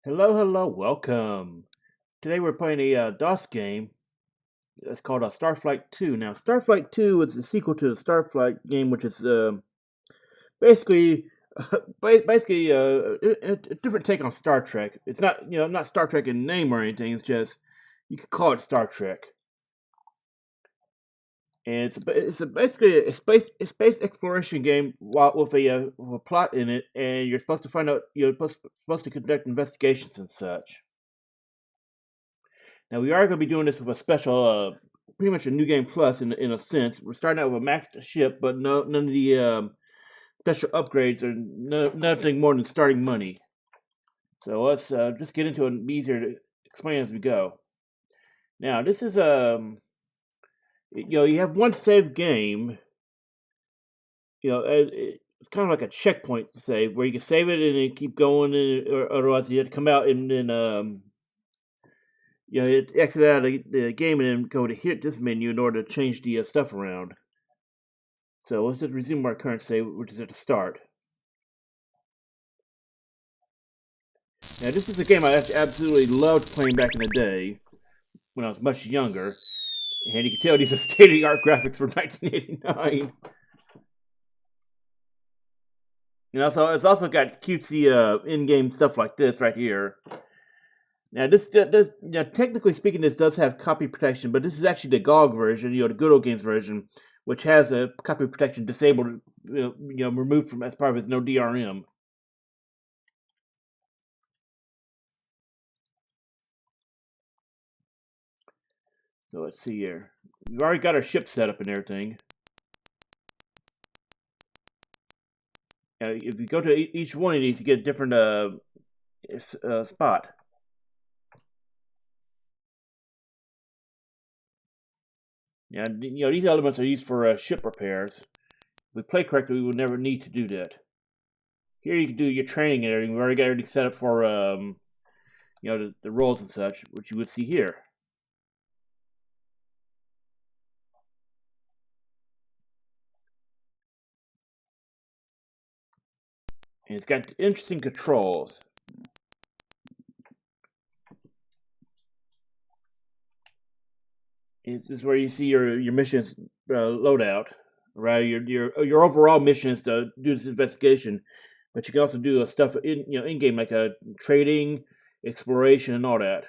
Hello, welcome. Today we're playing a DOS game. It's called Starflight 2. Now, Starflight 2 is the sequel to the Starflight game, which is basically a different take on Star Trek. It's not Star Trek in name or anything. It's just you could call it Star Trek. And basically a space exploration game with a plot in it, and you're supposed to find out supposed to conduct investigations and such. Now we are going to be doing this with a special, pretty much a new game plus in a sense. We're starting out with a maxed ship, but none of the special upgrades are nothing more than starting money. So let's just get into it and be easier to explain as we go. Now this is you have one save game. It's kind of like a checkpoint to save, where you can save it and then keep going, or otherwise you have to come out and then exit out of the game and then go to hit this menu in order to change the stuff around. So let's just resume our current save, which is at the start. Now this is a game I absolutely loved playing back in the day, when I was much younger. And you can tell these are state-of-the-art graphics from 1989. And also, it's also got cutesy in-game stuff like this right here. Now, this does, technically speaking, this does have copy protection, but this is actually the GOG version, the good old games version, which has a copy protection disabled, removed from as part of its no DRM. So let's see here. We've already got our ship set up and everything. Now, if you go to each one of these, you get a different spot. Now, these elements are used for ship repairs. If we play correctly, we will never need to do that. Here you can do your training and everything. We've already got everything set up for, the roles and such, which you would see here. And it's got interesting controls. This is where you see your missions loadout. Right, your overall mission is to do this investigation, but you can also do stuff in game like trading, exploration, and all that.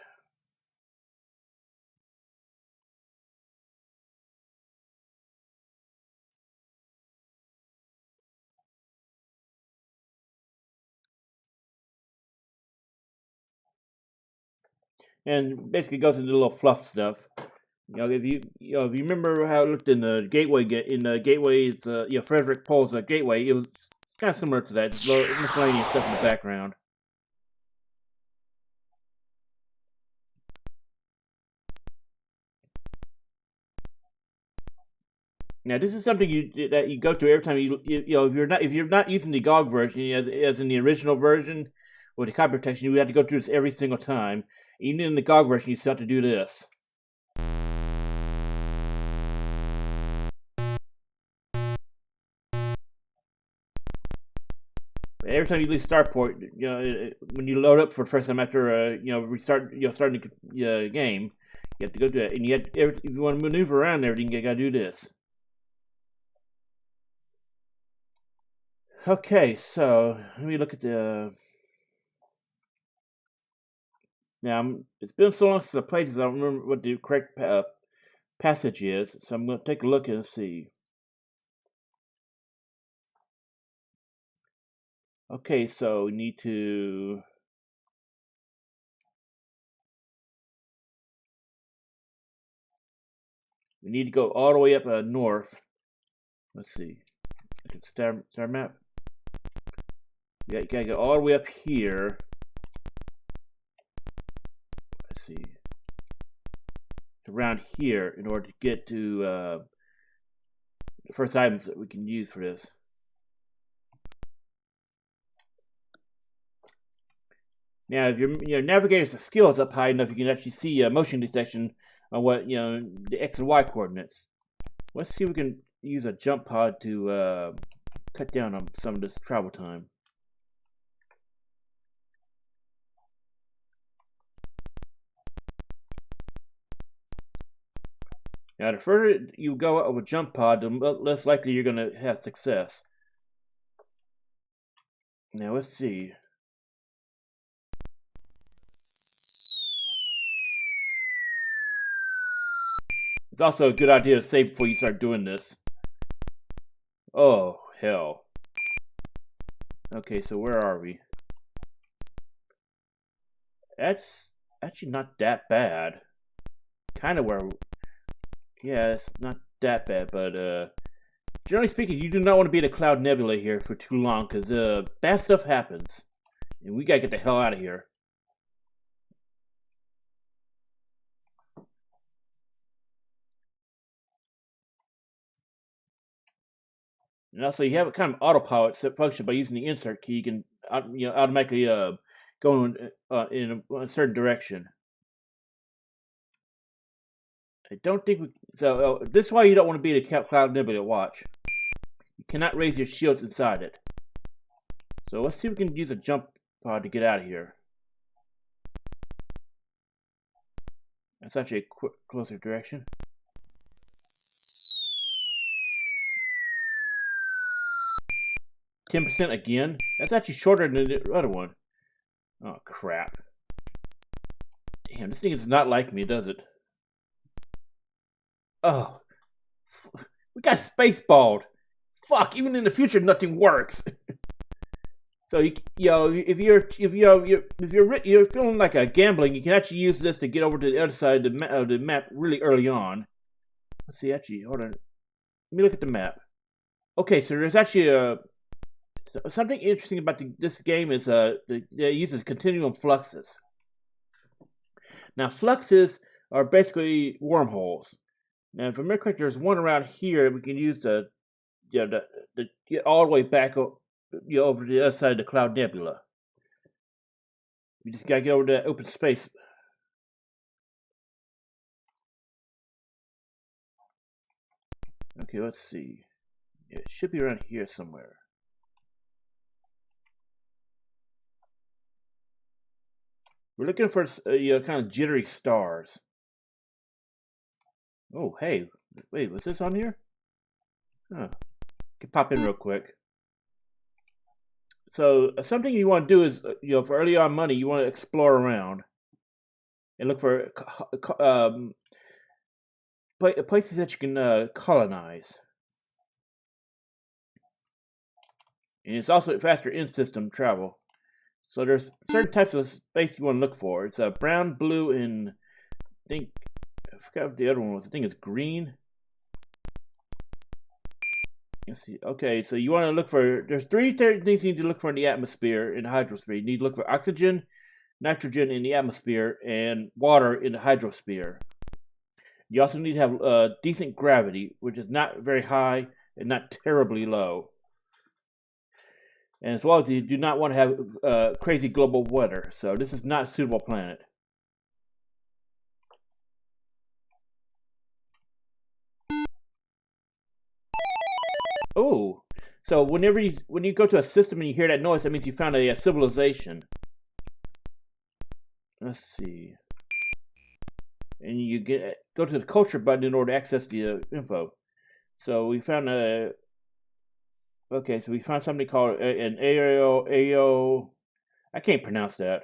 And basically goes into the little fluff stuff. If you remember how it looked in the Gateway Gateway's Frederick Pohl's Gateway, it was kind of similar to that, just little miscellaneous stuff in the background. Now this is something that you go to every time if you're not using the GOG version as in the original version with the copy protection, you have to go through this every single time. Even in the GOG version, you still have to do this. Every time you leave Starport, when you load up for the first time after restart, starting the game, you have to go to it, and if you want to maneuver around everything, you gotta do this. Okay, so let me look at the. Now it's been so long since I played this, I don't remember what the correct passage is. So I'm going to take a look and see. Okay, so we need to. We need to go all the way up north. Let's see. Star map. Yeah, you gotta go all the way up here. Let's see. Around here in order to get to the first items that we can use for this. Now, if your navigator's skill is up high enough, you can actually see motion detection on what the X and Y coordinates. Let's see if we can use a jump pod to cut down on some of this travel time. Now, the further you go up with jump pod, the less likely you're going to have success. Now, let's see. It's also a good idea to save before you start doing this. Oh, hell. Okay, so where are we? That's actually not that bad. Kind of where... Yeah, it's not that bad, but generally speaking, you do not want to be in a cloud nebula here for too long, because bad stuff happens. And we gotta get the hell out of here. And also, you have a kind of autopilot function by using the insert key. You can automatically go in a certain direction. I don't think we... So, this is why you don't want to be in a cloud nebula. Watch. You cannot raise your shields inside it. So, let's see if we can use a jump pod to get out of here. That's actually a closer direction. %, again? That's actually shorter than the other one. Oh, crap. Damn, this thing is not like me, does it? Oh. We got spaceballed. Fuck, even in the future, nothing works. So, if you're feeling like a gambling, you can actually use this to get over to the other side of the map really early on. Let's see, actually, hold on. Let me look at the map. Okay, so there's actually something interesting about this game is it uses continuum fluxes. Now, fluxes are basically wormholes. Now, if I remember correctly, there's one around here. We can use the get all the way back over to the other side of the cloud nebula. You just gotta get over to that open space. Okay, let's see. It should be around here somewhere. We're looking for kind of jittery stars. Oh, hey, wait, was this on here? Huh. Can pop in real quick. So something you want to do is, for early on money, you want to explore around and look for places that you can colonize. And it's also faster in-system travel. So there's certain types of space you want to look for. It's brown, blue, and I forgot what the other one was. I think it's green. Let's see. Okay, so you want to look for... There's three things you need to look for in the atmosphere, in the hydrosphere. You need to look for oxygen, nitrogen in the atmosphere, and water in the hydrosphere. You also need to have decent gravity, which is not very high and not terribly low. And as well as you do not want to have crazy global weather. So this is not a suitable planet. Oh, so when you go to a system and you hear that noise, that means you found a civilization. Let's see. And you go to the culture button in order to access the info. So we found a... Okay, so we found something called an AO. I can't pronounce that.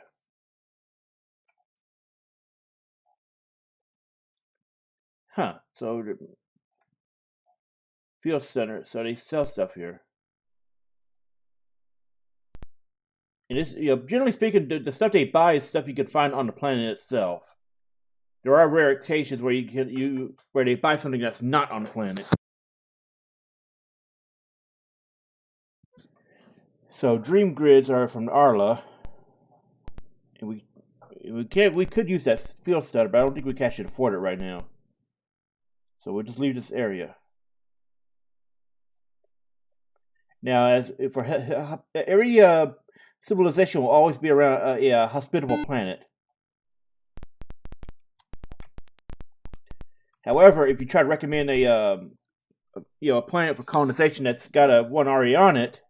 Huh. So the field center. So they sell stuff here. And this, generally speaking, the stuff they buy is stuff you can find on the planet itself. There are rare occasions where where they buy something that's not on the planet. So dream grids are from Arla, and we could use that field stutter, but I don't think we can actually afford it right now. So we'll just leave this area. Now, every civilization will always be around a hospitable planet. However, if you try to recommend a planet for colonization that's got one already on it,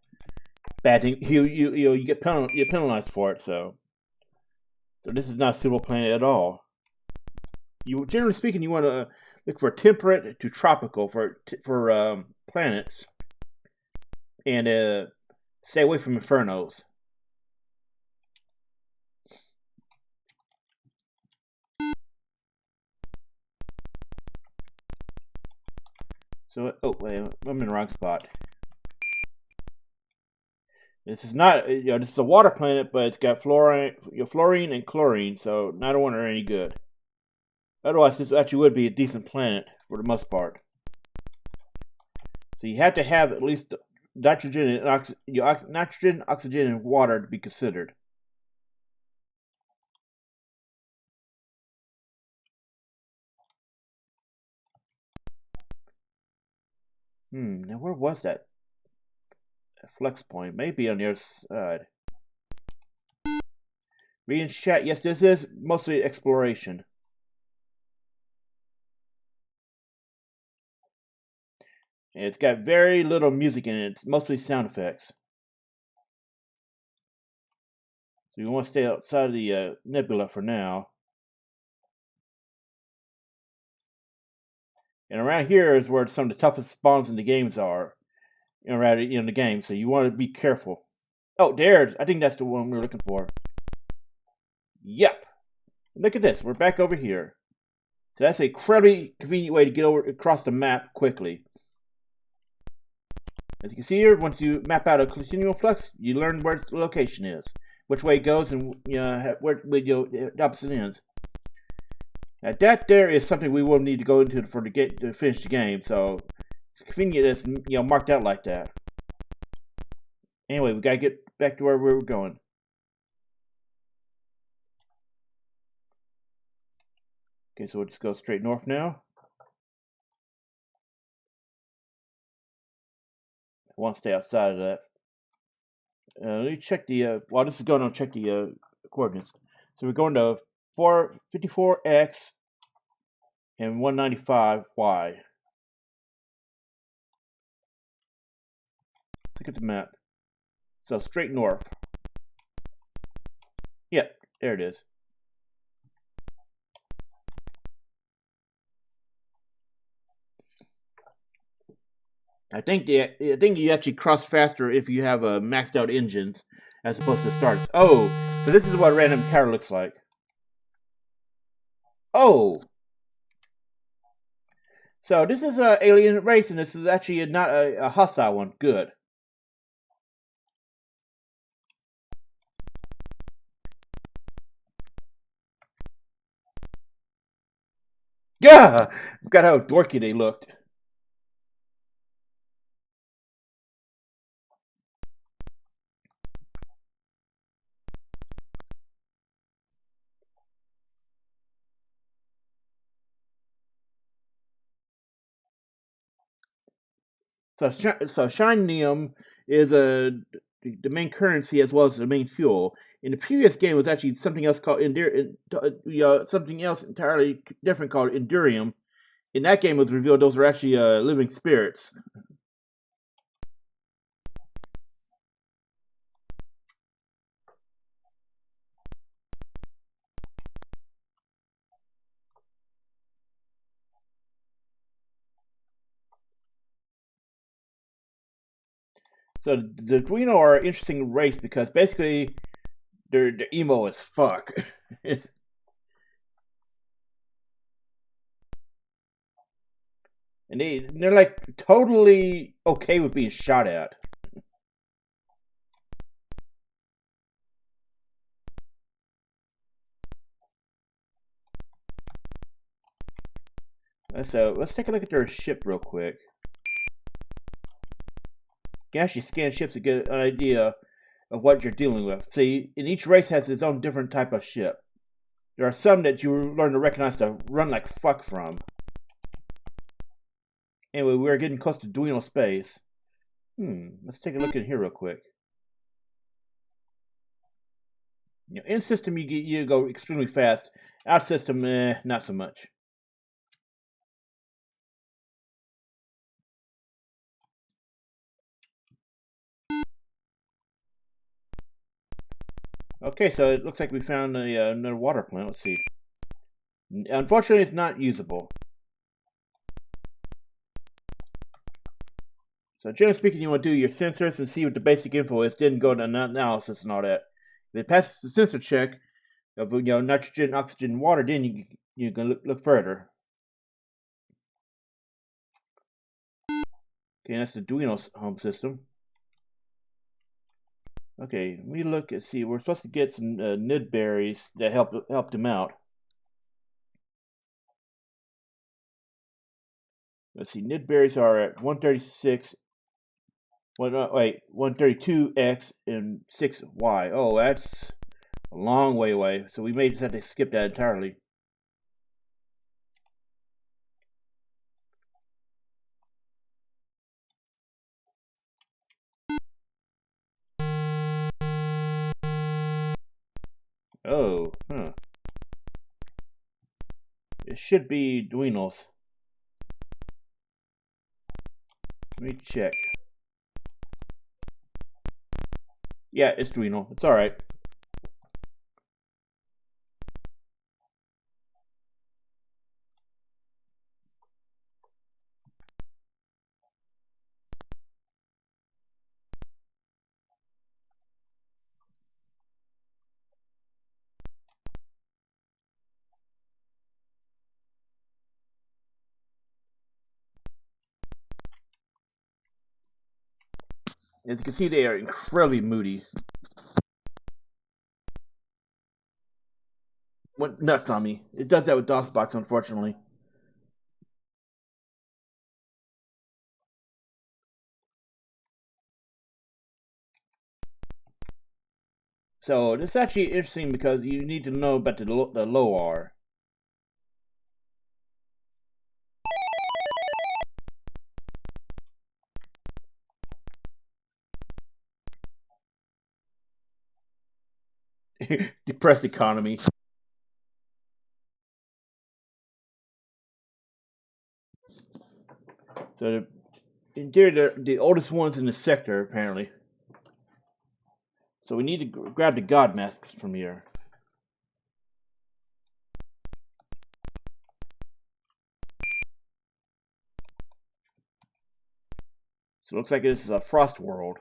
bad thing, you get penalized for it. So this is not a suitable planet at all. Generally speaking, you want to Look for temperate to tropical for planets, and stay away from infernos. So, oh wait, I'm in the wrong spot. This is not, this is a water planet, but it's got fluorine and chlorine, so neither one are any good. Otherwise, this actually would be a decent planet for the most part. So you have to have at least nitrogen and nitrogen, oxygen, and water to be considered. Now where was that flex point? Maybe on the other side. Reading chat, yes, this is mostly exploration. And it's got very little music in it. It's mostly sound effects. So you want to stay outside of the nebula for now. And around here is where some of the toughest spawns in the games are. Around in the game, so you want to be careful. Oh, there! I think that's the one we were looking for. Yep. Look at this. We're back over here. So that's a incredibly convenient way to get over across the map quickly. As you can see here, once you map out a continuum flux, you learn where its location is, which way it goes, and where the opposite ends. Now that there is something we will need to go into to finish the game. So it's convenient that it's marked out like that. Anyway, we gotta get back to where we were going. Okay, so we'll just go straight north now. I want to stay outside of that. Let me check the, while this is going on, check the coordinates. So we're going to 454x and 195y. Let's look at the map. So straight north. Yep, there it is. I think you actually cross faster if you have maxed out engines as opposed to starts. Oh, so this is what a random encounter looks like. Oh, so this is an alien race, and this is actually not a hostile one. Good. Yeah, I forgot how dorky they looked. So shinium is the main currency as well as the main fuel. In the previous game, it was actually something else called something else entirely different called Endurium. In that game, it was revealed those were actually living spirits. So the Drino are an interesting race because basically they're emo as fuck. And they're like totally okay with being shot at. So let's take a look at their ship real quick. You can actually scan ships to get an idea of what you're dealing with. See, and each race has its own different type of ship. There are some that you learn to recognize to run like fuck from. Anyway, we're getting close to Duino space. Let's take a look at here real quick. In system, you go extremely fast. Out system, not so much. Okay, so it looks like we found another water plant. Let's see. Unfortunately, it's not usable. So generally speaking, you want to do your sensors and see what the basic info is, then go to analysis and all that. If it passes the sensor check of nitrogen, oxygen, water, then you can look further. Okay, that's the Duino home system. Okay, we look and see. We're supposed to get some nid berries that helped him out. Let's see. Nid berries are at 136. 132x and 6y. Oh, that's a long way away. So we may just have to skip that entirely. Oh, huh. It should be Duinos. Let me check. Yeah, it's Duino. It's alright. As you can see, they are incredibly moody. Went nuts on me. It does that with DOSBox, unfortunately. So this is actually interesting because you need to know about the low R. Depressed economy. So they're the oldest ones in the sector, apparently. So we need to grab the god masks from here. So it looks like this is a frost world.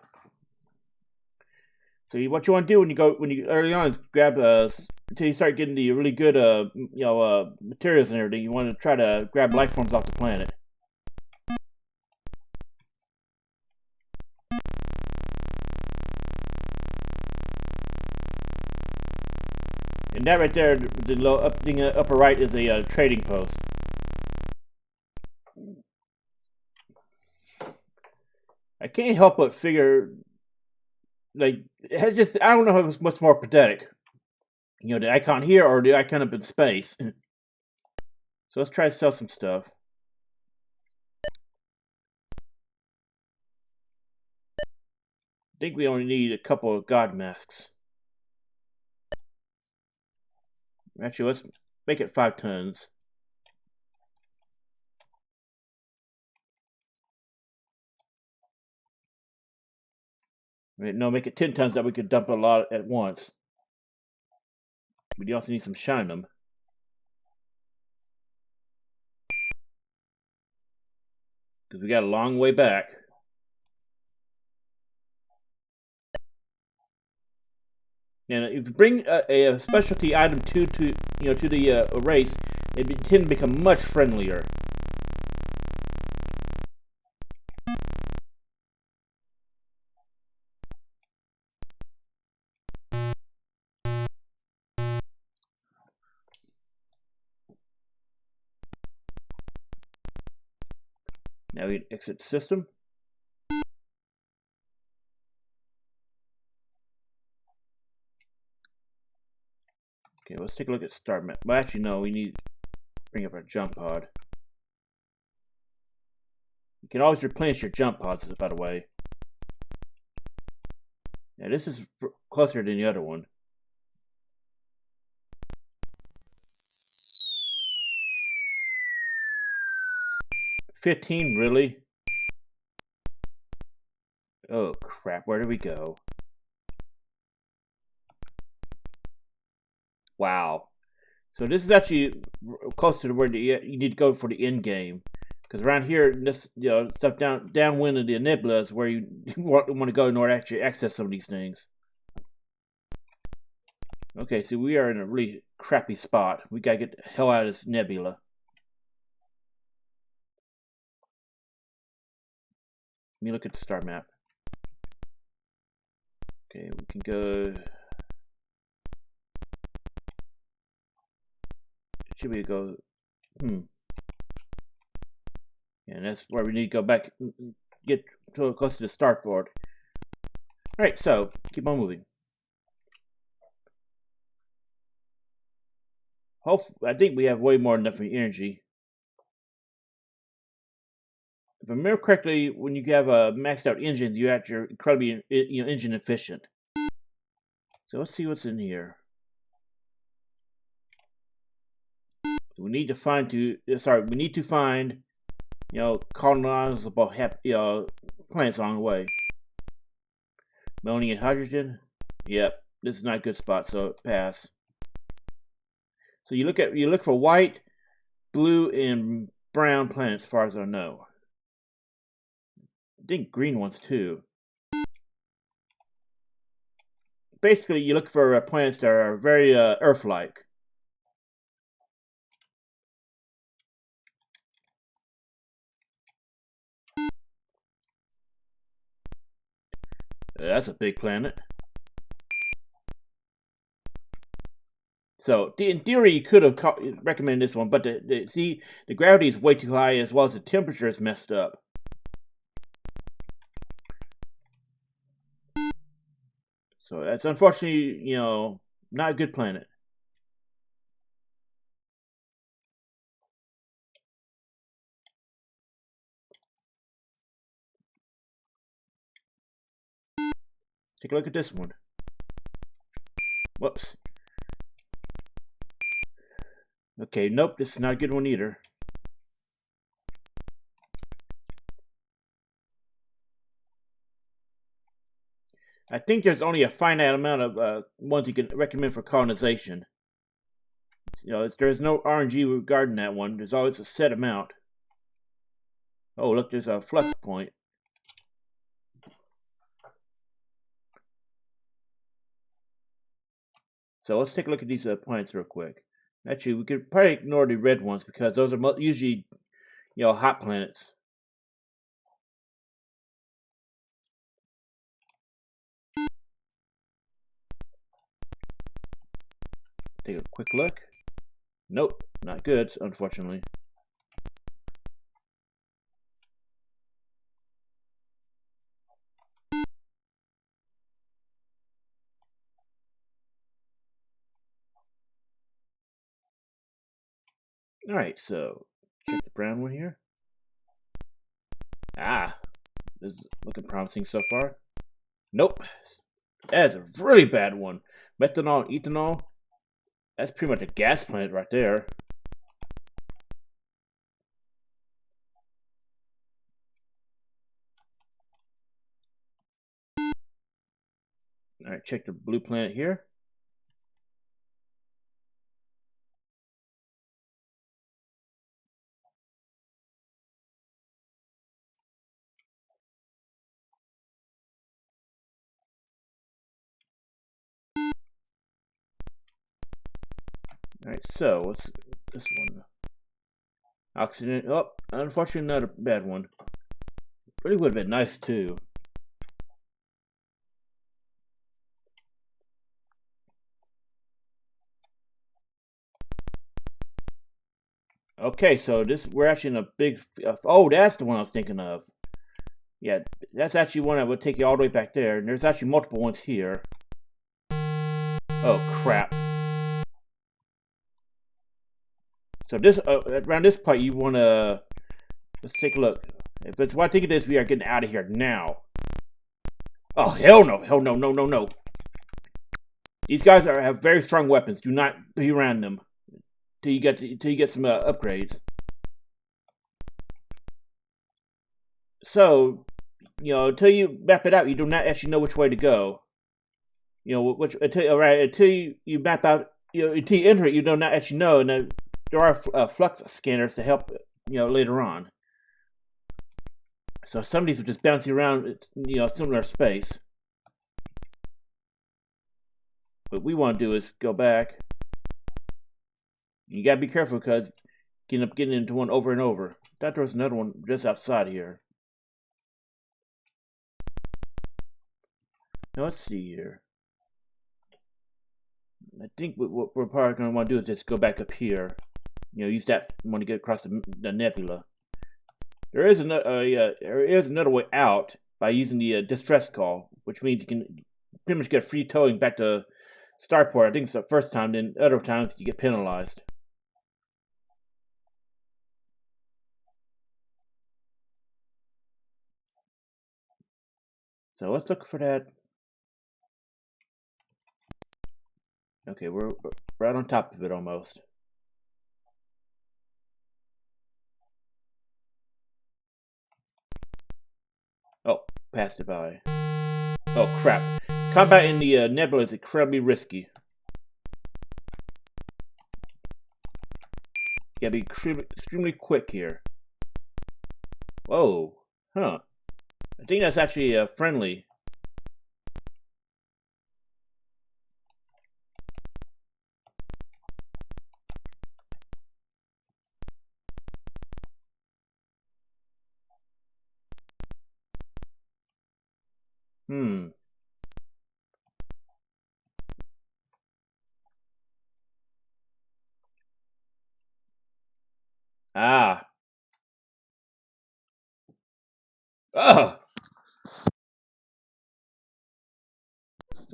So what you want to do when you early on is grab until you start getting the really good materials and everything. You want to try to grab life forms off the planet. And that right there, the upper right, is a trading post. I can't help but figure, like, I don't know if it's much more pathetic. The icon here or the icon up in space. So let's try to sell some stuff. I think we only need a couple of god masks. Actually, let's make it 5 tons. No, make it 10 tons that we could dump a lot at once. We also need some shine them. Because we got a long way back. And if you bring a specialty item to the race, they tend to become much friendlier. Now we exit the system. Okay, let's take a look at start map. Well, actually, no, we need to bring up our jump pod. You can always replenish your jump pods, by the way. Now, this is closer than the other one. $15, really? Oh, crap. Where do we go? Wow. So this is actually closer to where you need to go for the end game. Because around here, this stuff downwind of the Nebula is where you want to go in order to actually access some of these things. Okay, so we are in a really crappy spot. We gotta get the hell out of this Nebula. Let me look at the star map. Okay, we can go. Should we go? And that's where we need to go back, get close to the start board. Alright, so keep on moving. I think we have way more than enough energy. If I remember correctly, when you have a maxed out engine, you're incredibly engine efficient. So let's see what's in here. We need to find colonizable planets along the way. Ammonia and hydrogen. Yep, this is not a good spot, so pass. So you look for white, blue, and brown planets, as far as I know. I think green ones too. Basically, you look for planets that are very Earth-like. That's a big planet. So, in theory, you could have recommended this one, but the gravity is way too high, as well as the temperature is messed up. So that's unfortunately, not a good planet. Take a look at this one. Whoops. Okay, nope, this is not a good one either. I think there's only a finite amount of ones you can recommend for colonization. There's no RNG regarding that one. There's always a set amount. Oh, look, there's a flux point. So let's take a look at these planets real quick. Actually, we could probably ignore the red ones because those are usually, hot planets. Take a quick look. Nope, not good, unfortunately. Alright, so check the brown one here. Ah, this is looking promising so far. Nope, that's a really bad one. Methanol, ethanol. That's pretty much a gas planet right there. Alright, check the blue planet here. Alright, so what's this one? Oxygen. Oh, unfortunately, not a bad one. Really would have been nice too. Okay, so we're actually in a big. Oh, that's the one I was thinking of. Yeah, that's actually one that would take you all the way back there, and there's actually multiple ones here. Oh crap! So this around this part, you want to let's take a look. If it's what I think it is, we are getting out of here now. Oh hell no! Hell no! No! No! No! These guys have very strong weapons. Do not be around them till you get some upgrades. So, until you map it out, you do not actually know which way to go. Until you map out, until you enter it, you do not actually know. And there are flux scanners to help, later on. So some of these are just bouncing around, similar space. What we want to do is go back. You gotta be careful because you end up getting into one over and over. Thought there was another one just outside here. Now let's see here. I think what we're probably going to want to do is just go back up here. Use that when you get across the nebula. There is another way out by using the distress call, which means you can pretty much get free towing back to Starport. I think it's the first time. Then other times you get penalized. So let's look for that. Okay, we're right on top of it almost. Oh, passed it by. Oh, crap. Combat in the Nebula is incredibly risky. You gotta be extremely quick here. Whoa. Huh. I think that's actually friendly. Hmm. Ah. Ugh.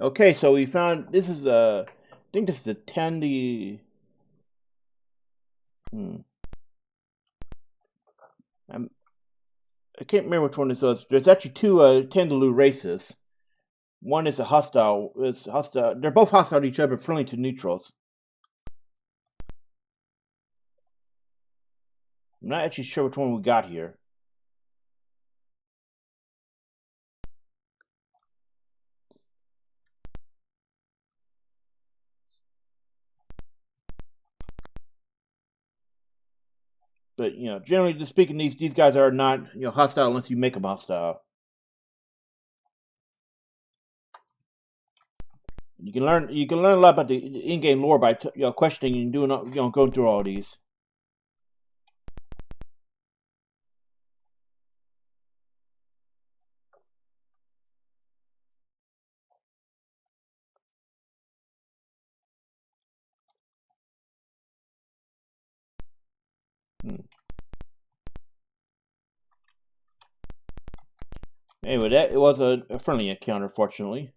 Okay, so we found this is I think this is a Tandy. I can't remember which one this was. There's actually two Tendaloo races. One is a hostile. It's hostile. They're both hostile to each other, but friendly to neutrals. I'm not actually sure which one we got here. But generally speaking, these guys are not hostile unless you make them hostile. You can learn a lot about the in-game lore by questioning and doing going through all these. Anyway, that it was a friendly encounter, fortunately.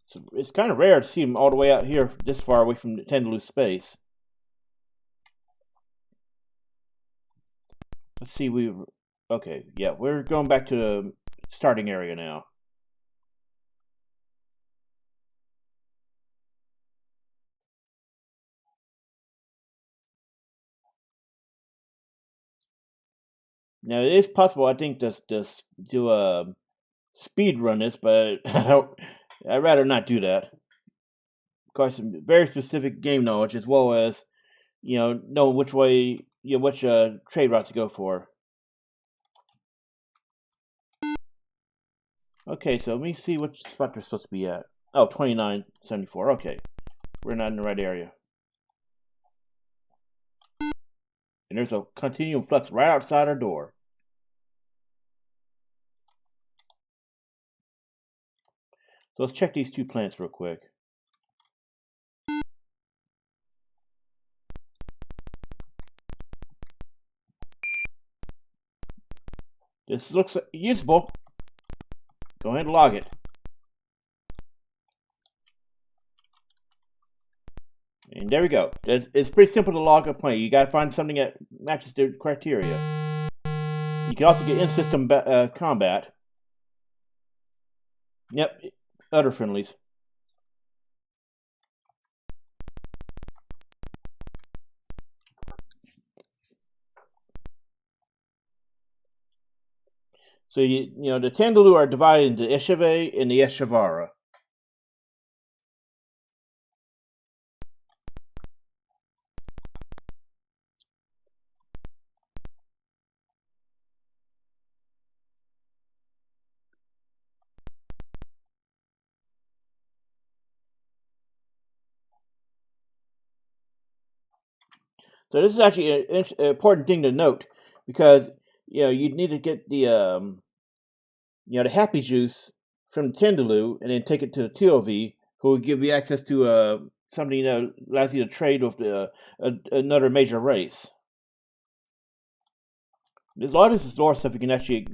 So it's kind of rare to see them all the way out here, this far away from Tendaloo space. Let's see, okay, yeah, we're going back to the starting area now. Now it is possible, I think, to do a speed run this, but I'd rather not do that. Requires some very specific game knowledge as well as know which way, which trade route to go for. Okay, so let me see which spot they're supposed to be at. Oh, 2974. Okay, we're not in the right area. And there's a continuum flux right outside our door. So let's check these two planets real quick. This looks usable. Go ahead and log it. And there we go. It's pretty simple to log a plane. You gotta find something that matches their criteria. You can also get in-system combat. Yep, other friendlies. So the Tandaloo are divided into Eshave and the Eshavara. So this is actually an important thing to note, because you need to get the the happy juice from the Tendaloo and then take it to the TOV, who will give you access to something that allows you to trade with another major race. There's a lot of this lore stuff you can actually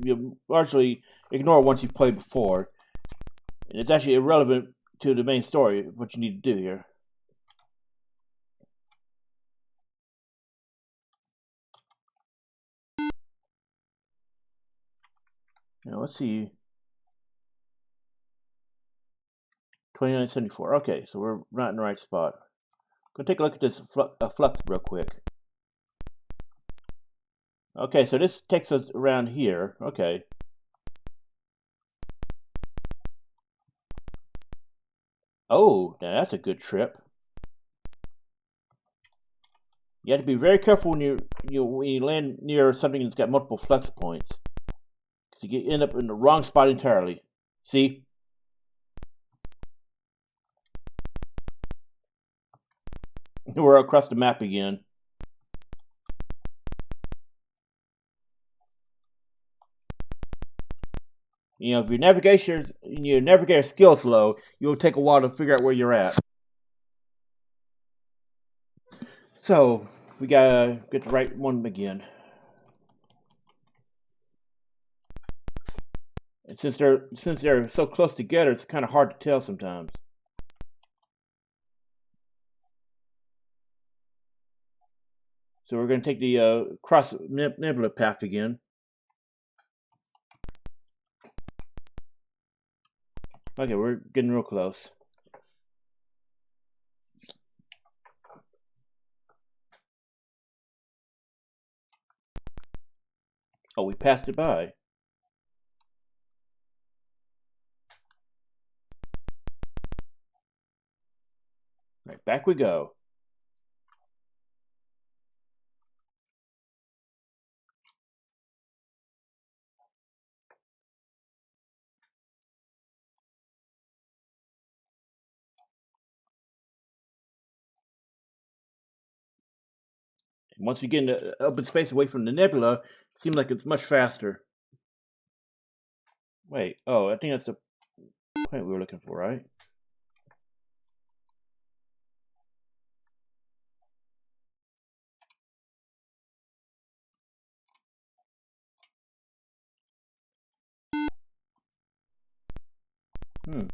largely ignore once you've played before. And it's actually irrelevant to the main story, what you need to do here. Now let's see. 2974. Okay, so we're not in the right spot. Go take a look at this flux real quick. Okay, so this takes us around here. Okay. Oh, now that's a good trip. You have to be very careful when you land near something that's got multiple flux points, because you end up in the wrong spot entirely. See? We're across the map again. If your navigator skill's low, you'll take a while to figure out where you're at. So we gotta get the right one again. And since they're so close together, it's kind of hard to tell sometimes. So we're going to take the cross Nebula path again. Okay, we're getting real close. Oh, we passed it by. Right, back we go. And once you get into open space away from the nebula, it seems like it's much faster. Wait, oh, I think that's the point we were looking for, right? I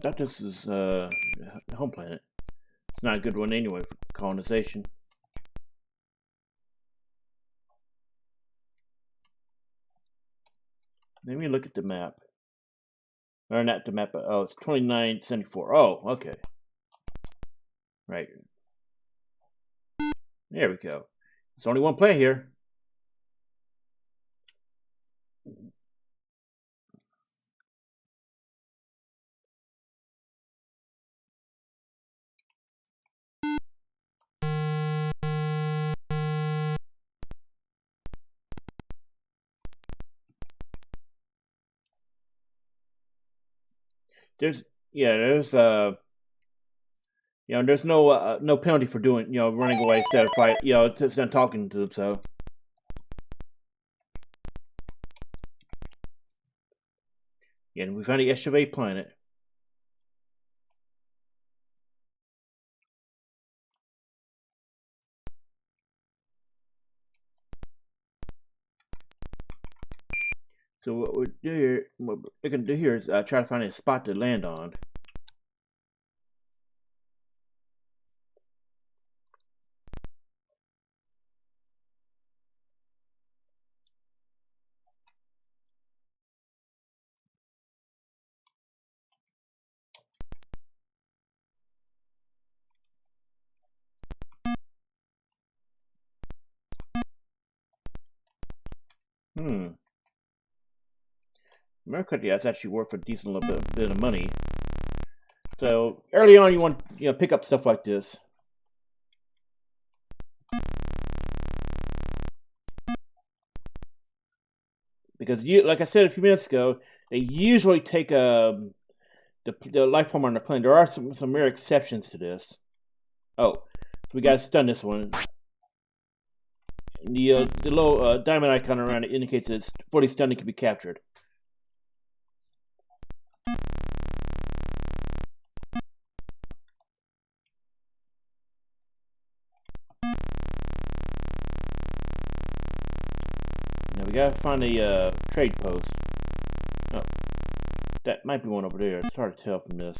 thought this is home planet. It's not a good one anyway for colonization. Let me look at the map. Or not the map, but oh, it's 2974. Oh, okay. Right. There we go. There's only one player here. There's there's no penalty for doing running away instead of fight. It's not talking to them. So yeah, and we found the SUV planet. So what we're going to do here is try to find a spot to land on. America, yeah, it's actually worth a decent little bit of money. So early on, you want pick up stuff like this. Because like I said a few minutes ago, they usually take the life form on the plane. There are some rare exceptions to this. Oh, we gotta stun this one. And the little diamond icon around it indicates that it's fully stunned and can be captured. Now we gotta find a trade post. Oh, that might be one over there. It's hard to tell from this.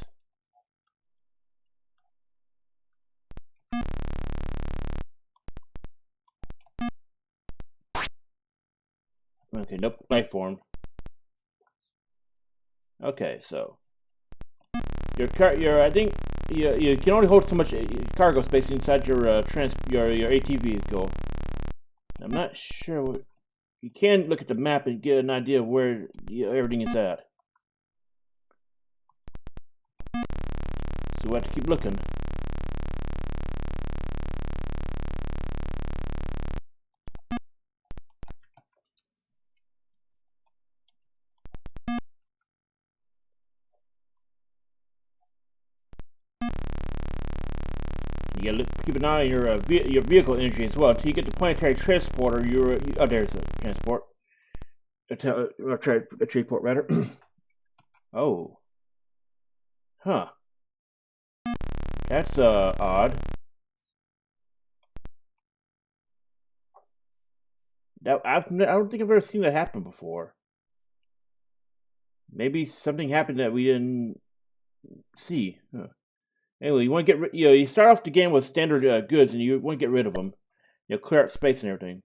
Okay, nope, life form. Okay, so I think you can only hold so much cargo space inside your your AT vehicle. I'm not sure what. You can look at the map and get an idea of where everything is at. So we have to keep looking. You gotta keep an eye on your vehicle energy as well. Until you get the planetary transporter, oh, there's a transport. A transport rather. Oh. Huh. That's odd. I don't think I've ever seen that happen before. Maybe something happened that we didn't see. Huh. Anyway, you want to get you start off the game with standard goods, and you want to get rid of them. Clear out space and everything.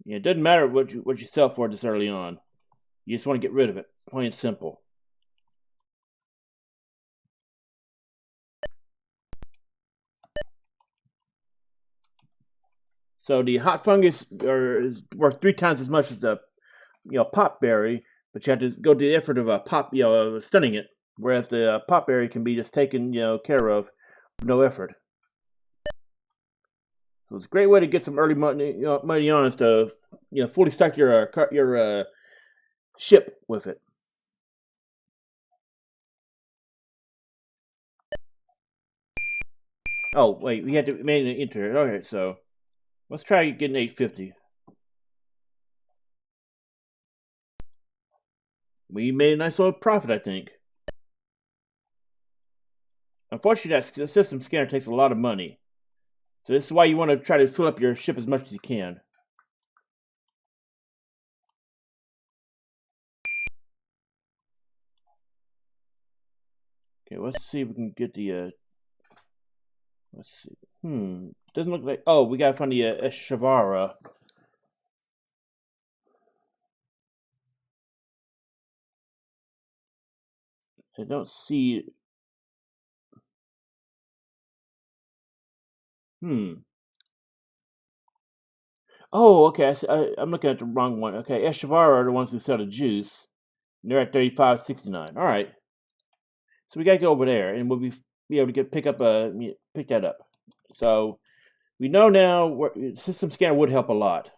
It doesn't matter what you sell for this early on. You just want to get rid of it. Plain and simple. So the hot fungus is worth 3 times as much as the pop berry, but you have to go to the effort of stunning it. Whereas the pop berry can be just taken care of with no effort. So it's a great way to get some early money on is to fully stock your ship with it. Oh wait, we had to manually enter it. Alright, so let's try getting 850. We made a nice little profit, I think. Unfortunately, that system scanner takes a lot of money. So this is why you want to try to fill up your ship as much as you can. Okay, let's see if we can get the let's see. Doesn't look like. Oh, we gotta find the Shavara. I don't see. Oh, okay. I'm looking at the wrong one. Okay, Eshavara are the ones who sell the juice. And they're at 35.69. All right. So we gotta go over there, and we'll be able to pick that up. So we know now system scanner would help a lot.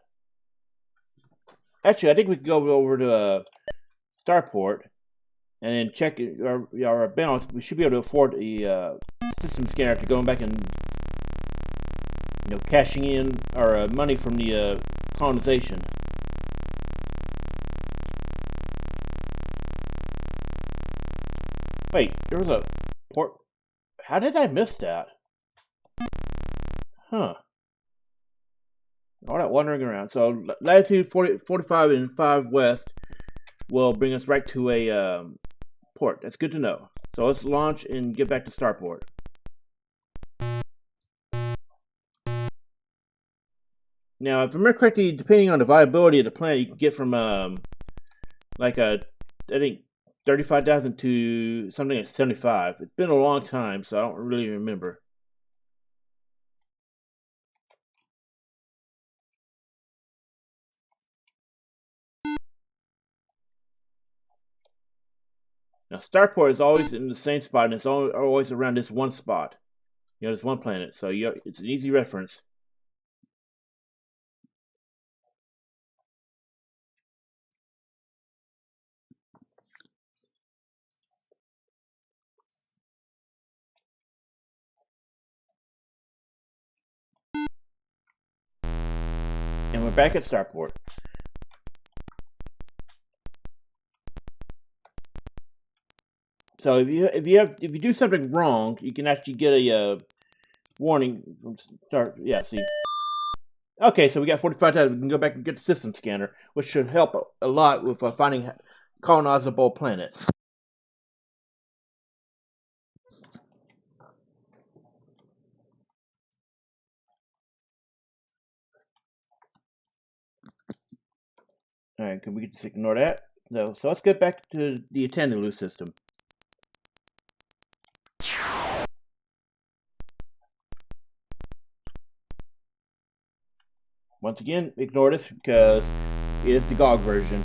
Actually, I think we could go over to Starport and then check our balance. We should be able to afford a system scanner after going back and cashing in our money from the colonization. Wait, there was a port. How did I miss that? Huh. All that wandering around. So latitude 45 and 5 west will bring us right to a port. That's good to know. So let's launch and get back to Starport. Now, if I remember correctly, depending on the viability of the planet, you can get from I think 35,000 to something like 75. It's been a long time, so I don't really remember. Now, Starport is always in the same spot, and it's always around this one spot. This one planet, so it's an easy reference. And we're back at Starport. So if you do something wrong, you can actually get a warning from start. Yeah, see. Okay, so we got 45 times. We can go back and get the system scanner, which should help a lot with finding colonizable planets. All right, can we just ignore that? No. So let's get back to the Atanalu system. Once again, ignore this because it is the GOG version.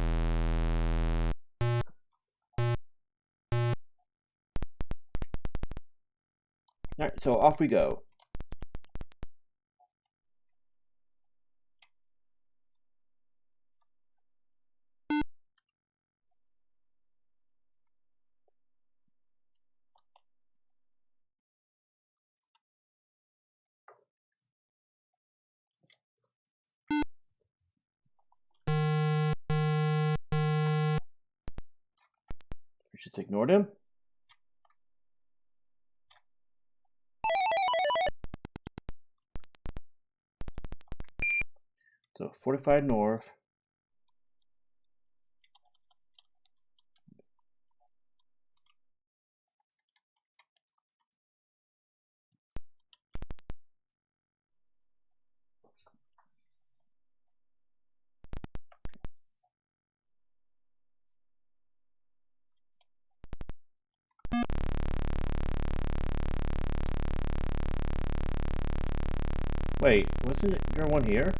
Alright, so off we go. We should ignore them. So 45 north. Wait, wasn't there one here?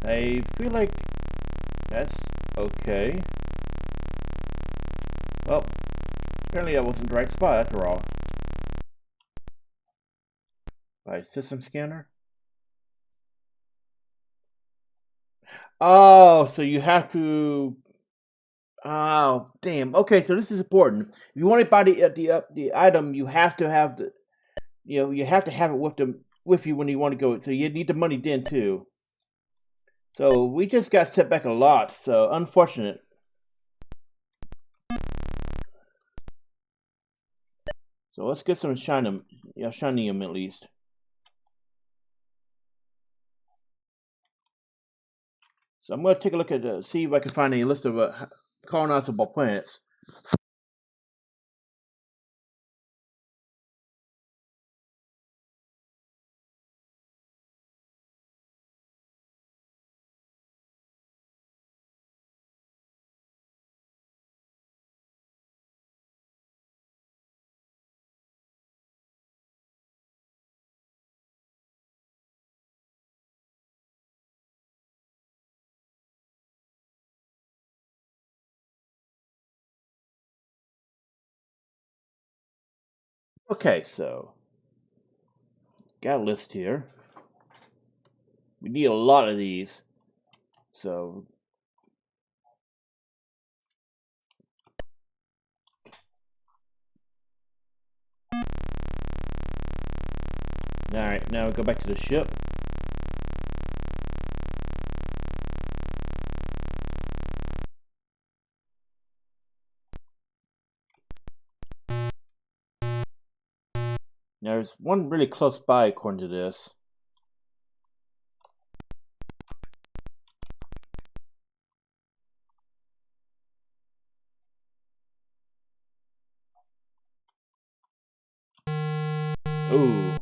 I feel like that's okay. Well, apparently I wasn't the right spot after all. By system scanner? Oh, so you have to. Oh, damn. Okay, so this is important. If you want to buy the item, you have to have the you have to have it with you when you want to go. So you need the money then too. So we just got set back a lot. So unfortunate. So let's get some shinium at least. So I'm going to take a look at see if I can find a list of colonizable planets. Okay, so got a list here. We need a lot of these. So alright, now we go back to the ship. Now there's one really close by according to this. Ooh.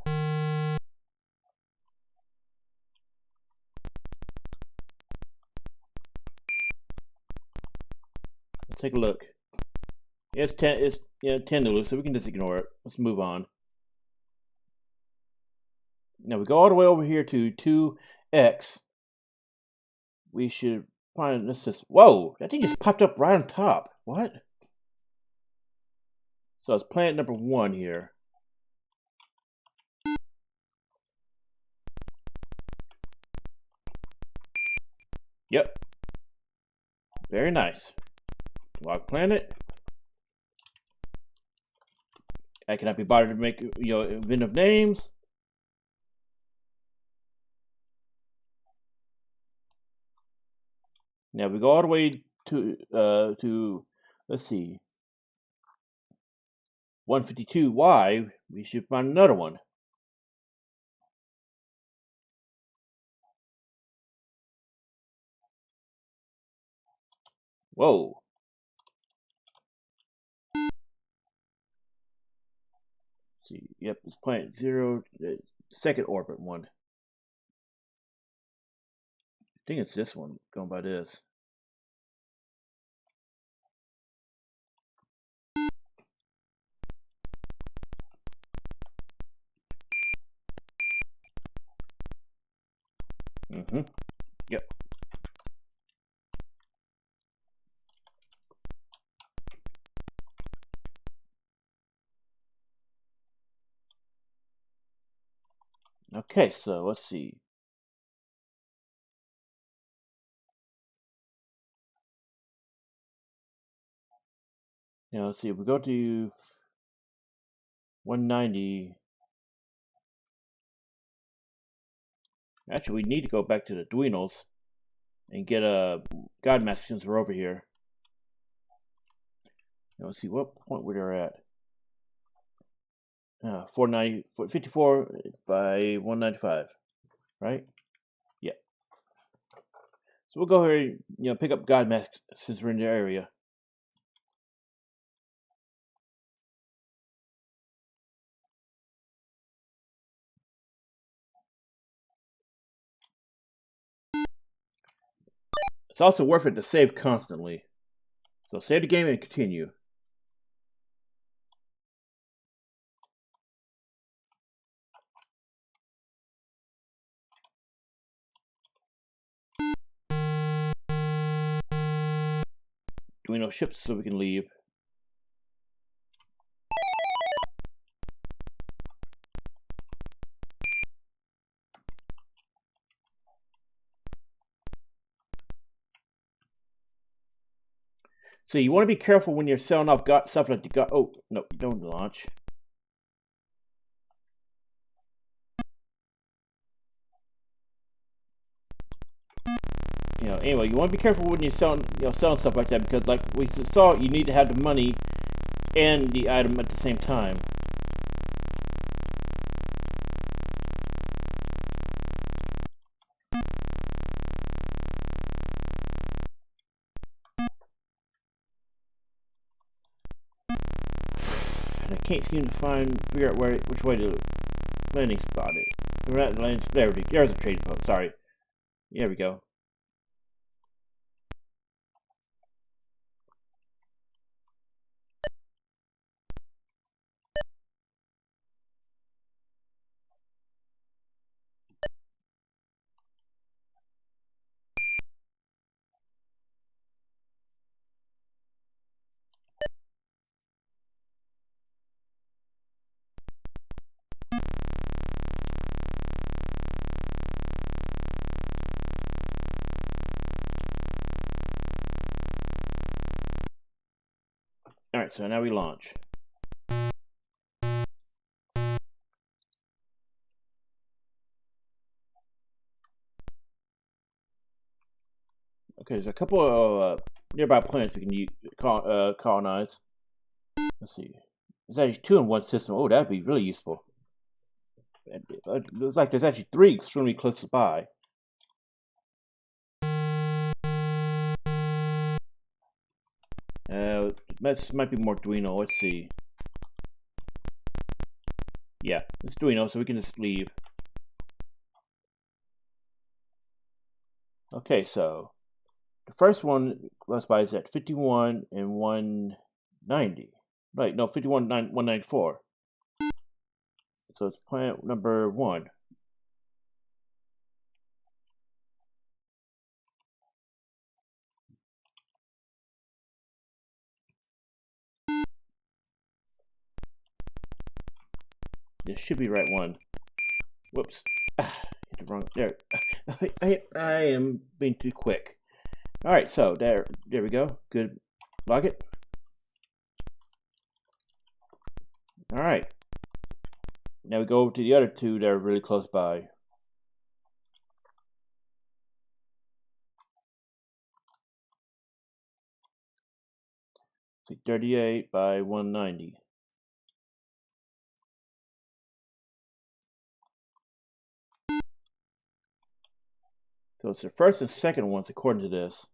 Let's take a look. It's 10 to lose, so we can just ignore it. Let's move on. Now we go all the way over here to 2X. We should find this is whoa, that thing just popped up right on top. What? So it's planet number 1 here. Yep. Very nice. Log planet. I cannot be bothered to make inventive names. Now we go all the way to let's see, 152Y. We should find another one. Whoa. Let's see, yep, it's planet 0, second orbit one. I think it's this one, going by this. Mm-hmm. Yep. Okay, so let's see. Now let's see. If we go to 190. Actually, we need to go back to the Dwinos and get a God Mask since we're over here. Now let's see what point we're at. 54 by 195, right? Yeah. So we'll go here and pick up God Mask since we're in the area. It's also worth it to save constantly. So save the game and continue. Dwino ships so we can leave. So you want to be careful when you're selling off stuff like the God. Oh no! Don't launch. Anyway, you want to be careful when you're selling stuff like that because, like we saw, you need to have the money and the item at the same time. I can't seem to figure out which way to landing spot it. There's a trading post. Sorry. There we go. Alright, so now we launch. Okay, there's a couple of nearby planets we can colonize. Let's see. There's actually 2 in one system. Oh, that'd be really useful. It looks like there's actually 3 extremely close by. This might be more Duino. Let's see. Yeah, it's Duino, so we can just leave. Okay, so the first one close by is at 51 and 190. Right, no, 194. So it's planet number 1. This should be the right one. Whoops. Hit the wrong. There. I am being too quick. Alright, so there we go. Good. Log it. Alright. Now we go over to the other 2 that are really close by. See, 38 by 190. So it's the first and second ones according to this.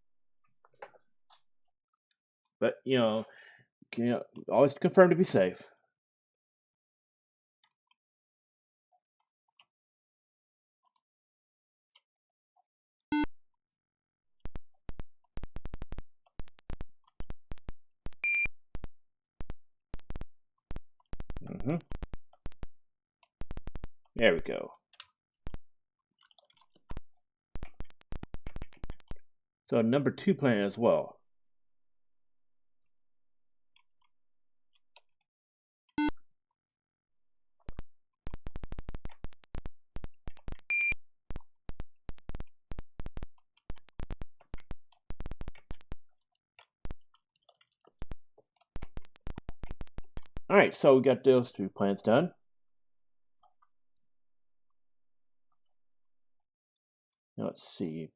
But always confirm to be safe. There we go. So number 2 planet as well. Alright, so we got those 2 planets done. Now let's see.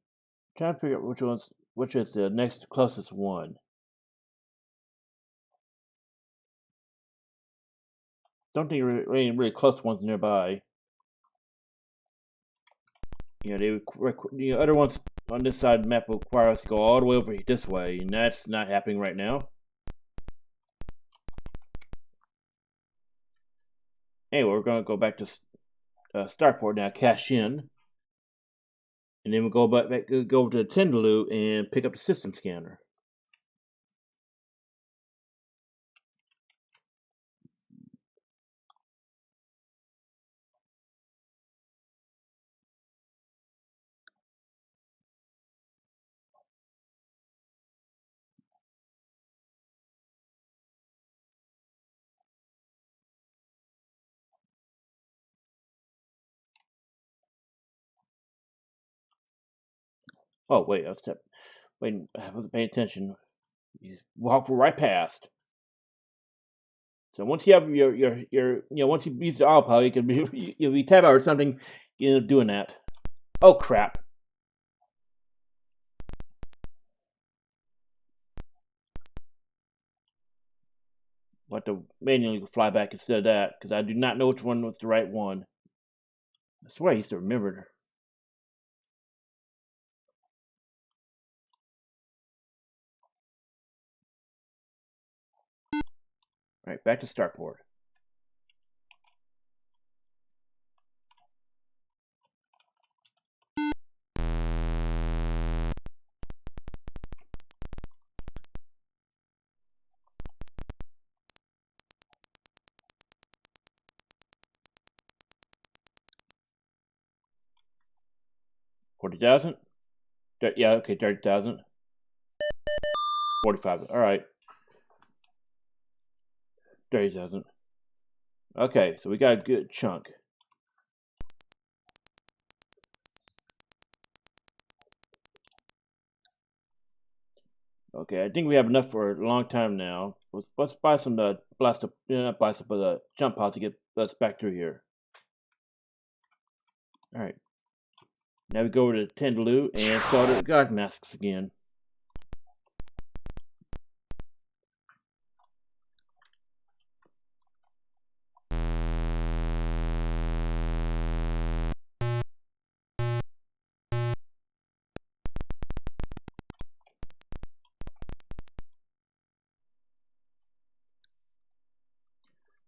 Trying to figure out which is the next closest one. Don't think there are any really close ones nearby. Other ones on this side of the map require us to go all the way over this way, and that's not happening right now. Anyway, we're going to go back to Starport now, cash in, and then we'll go over to the Tendaloo and pick up the system scanner. Oh wait, I wasn't paying attention. You walk right past. So once you have once you use the autopilot, you can be tab out or something, doing that. Oh crap! We'll have to manually fly back instead of that because I do not know which one was the right one. I swear I used to remember. All right, back to Starport. $40,000. Yeah, okay, 30,000. 45. All right, 30,000. Okay, so we got a good chunk. Okay, I think we have enough for a long time now. Let's buy some not buy some, but jump pods to get us back through here. All right. Now we go over to Tendaloo and solder god masks again.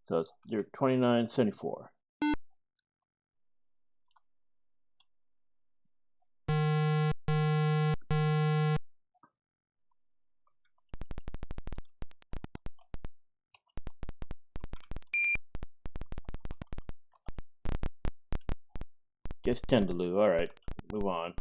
So it's your 2974. Guess Tendaloo. All right, move on.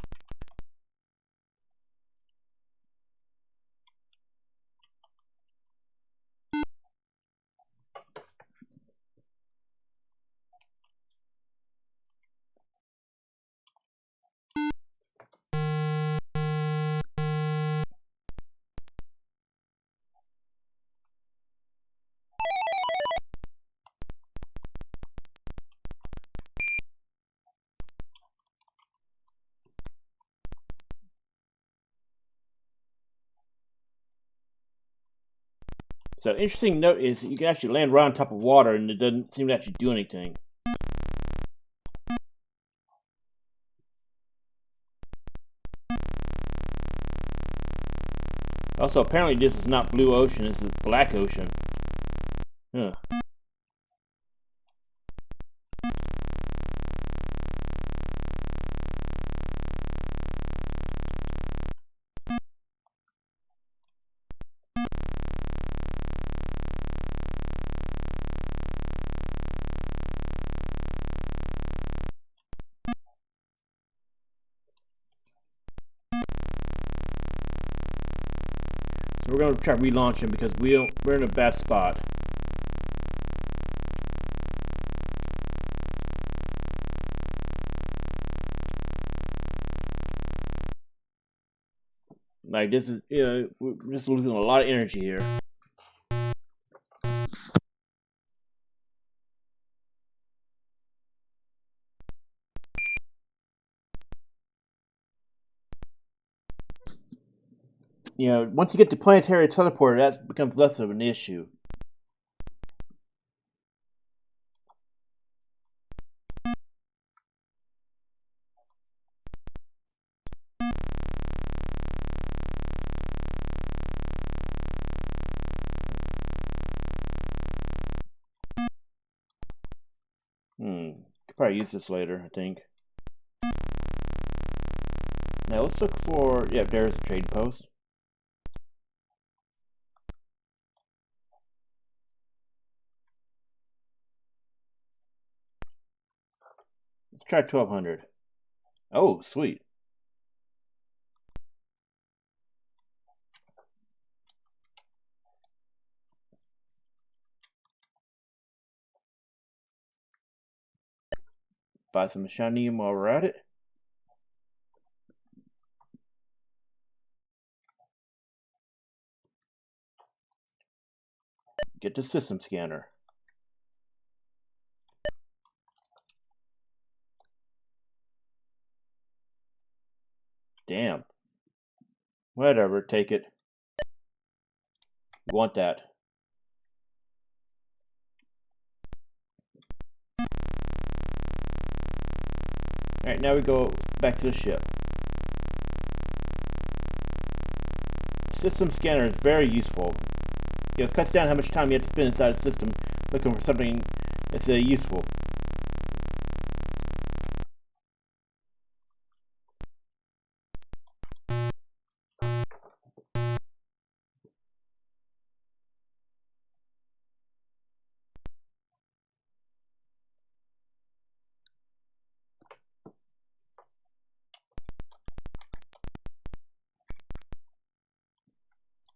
So interesting note is that you can actually land right on top of water and it doesn't seem to actually do anything. Also, apparently this is not blue ocean, this is black ocean. Huh. So we're going to try relaunching because we're in a bad spot. Like this is, we're just losing a lot of energy here. Once you get the planetary teleporter, that becomes less of an issue. Could probably use this later, I think. Now let's look for, there's a trading post. Let's try 1200. Oh, sweet. Buy some shinium while we're at it. Get the system scanner. Damn. Whatever, take it. You want that. Alright, now we go back to the ship. System scanner is very useful. It cuts down how much time you have to spend inside the system looking for something that's useful.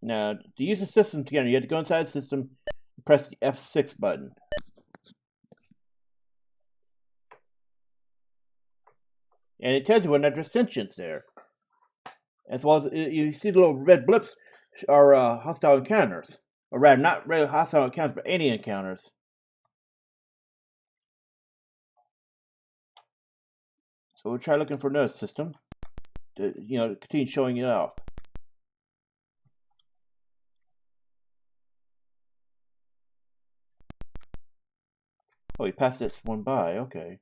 Now, to use the system scanner, you have to go inside the system and press the F6 button. And it tells you when there's sentience there. As well as you see the little red blips are hostile encounters. Or rather, not really hostile encounters, but any encounters. So we'll try looking for another system to, continue showing it off. Oh, we passed this one by, okay.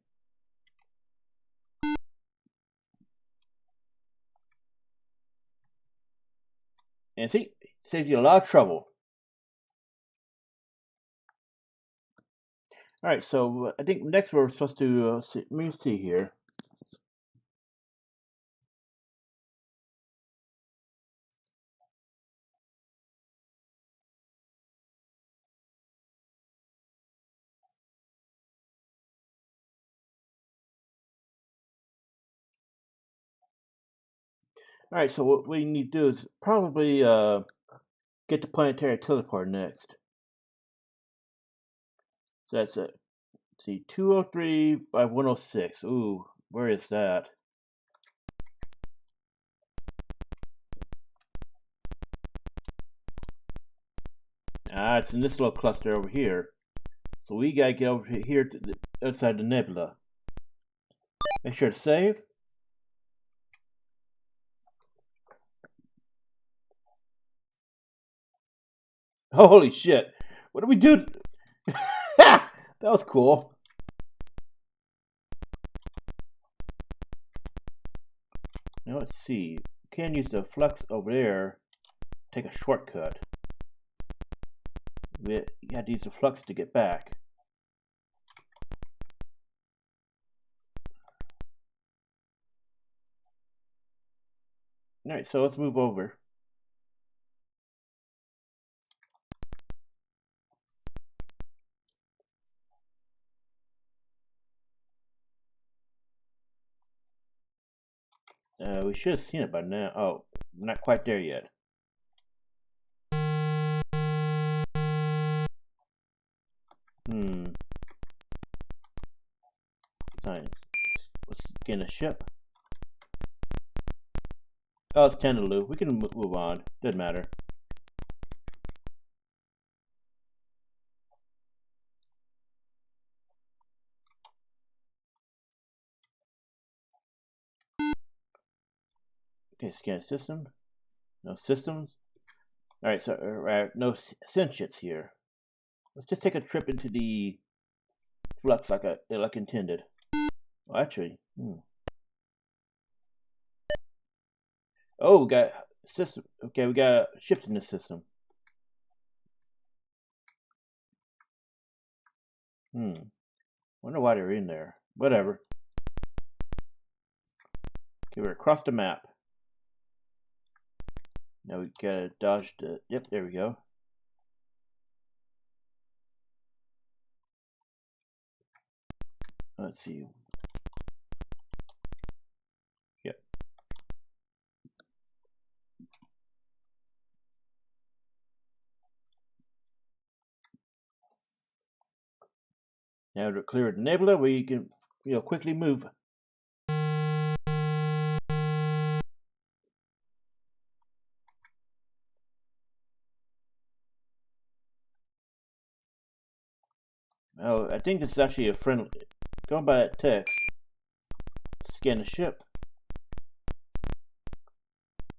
And see, it saves you a lot of trouble. Alright, so I think next we're supposed to, let me see here. Alright, so what we need to do is probably get the planetary teleporter next. So that's it. Let's see, 203 by 106. Ooh, where is that? Ah, it's in this little cluster over here. So we gotta get over here to the outside the nebula. Make sure to save. Holy shit! What do we do? That was cool. Now let's see. You can use the flux over there. Take a shortcut. You had to use the flux to get back. Alright, so let's move over. We should have seen it by now. Oh, not quite there yet. Science. Let's get a ship. Oh, it's Tenaloo. We can move on. Doesn't matter. Okay, scan system. No systems. Alright, so no sentients here. Let's just take a trip into the flux like intended. Well, actually, oh, we got system. Okay, we got a shift in this system. Wonder why they're in there. Whatever. Okay, we're across the map. Now we gotta dodge the. Yep, there we go. Let's see. Yep. Now to clear the Nebula, we can quickly move. Oh, I think this is actually a friendly. Going by that text. Scan the ship.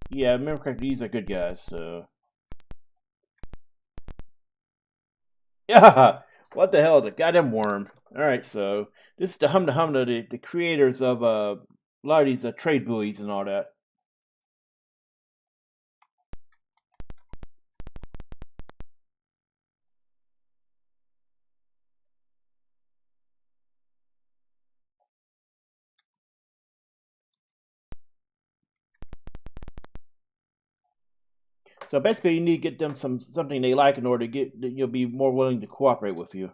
Yeah, I remember correctly, these are good guys, so. Yeah! What the hell is a goddamn worm? Alright, so this is the Humna, the creators of a lot of these trade buoys and all that. So basically, you need to get them something they like in order to get you'll be more willing to cooperate with you.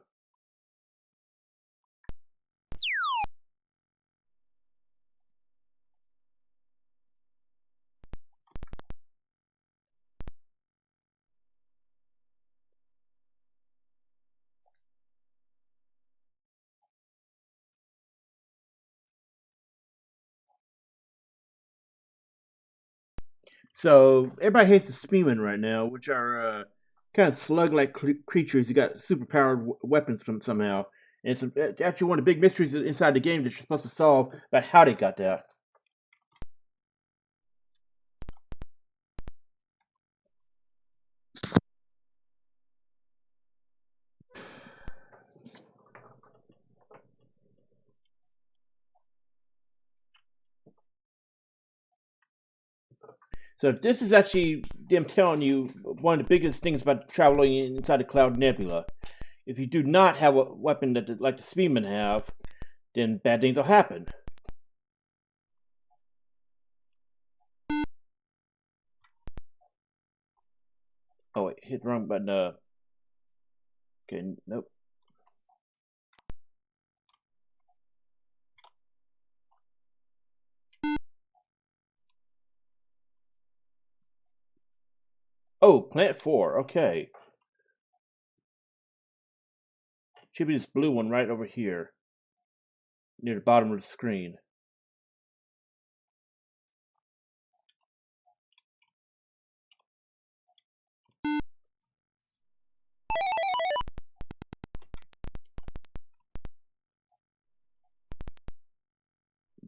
So everybody hates the Spearmen right now, which are kind of slug-like creatures. You got super-powered weapons from somehow, and it's actually one of the big mysteries inside the game that you're supposed to solve about how they got that. So this is actually them telling you one of the biggest things about traveling inside the Cloud Nebula. If you do not have a weapon that like the Spearmen have, then bad things will happen. Oh wait, hit the wrong button. Okay, nope. Oh, Plant 4, okay. Should be this blue one right over here. Near the bottom of the screen.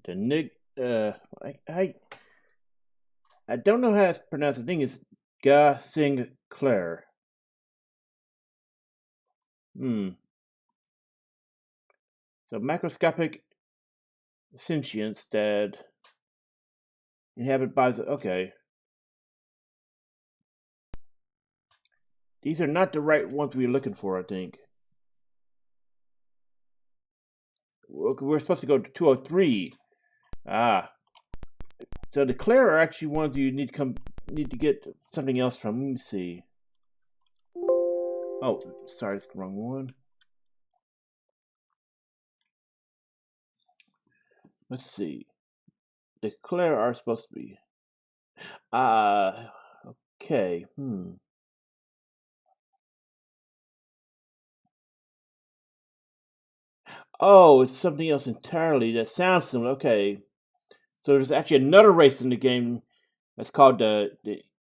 The Nig I don't know how to pronounce the thing is Ga Sing Claire. Hmm. So macroscopic sentience that inhabit by okay. These are not the right ones we're looking for, I think. We're supposed to go to 203. Ah. So the Claire are actually ones you need to get something else from. Let me see. Oh, sorry, it's the wrong one. Let's see. The Claire are supposed to be. Okay. Oh, it's something else entirely that sounds similar. Okay. So there's actually another race in the game that's called the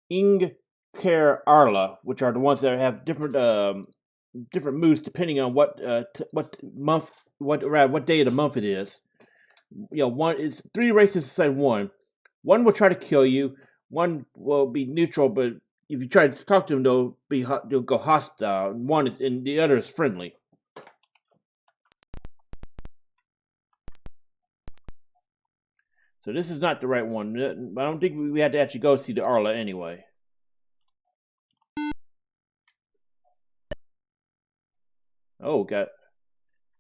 Ing Care Arla, which are the ones that have different moves depending on what month what day of the month it is. One is three races instead of one. One will try to kill you. One will be neutral, but if you try to talk to them, they'll go hostile. One is and the other is friendly. So this is not the right one. I don't think we had to actually go see the Arla anyway. Oh, got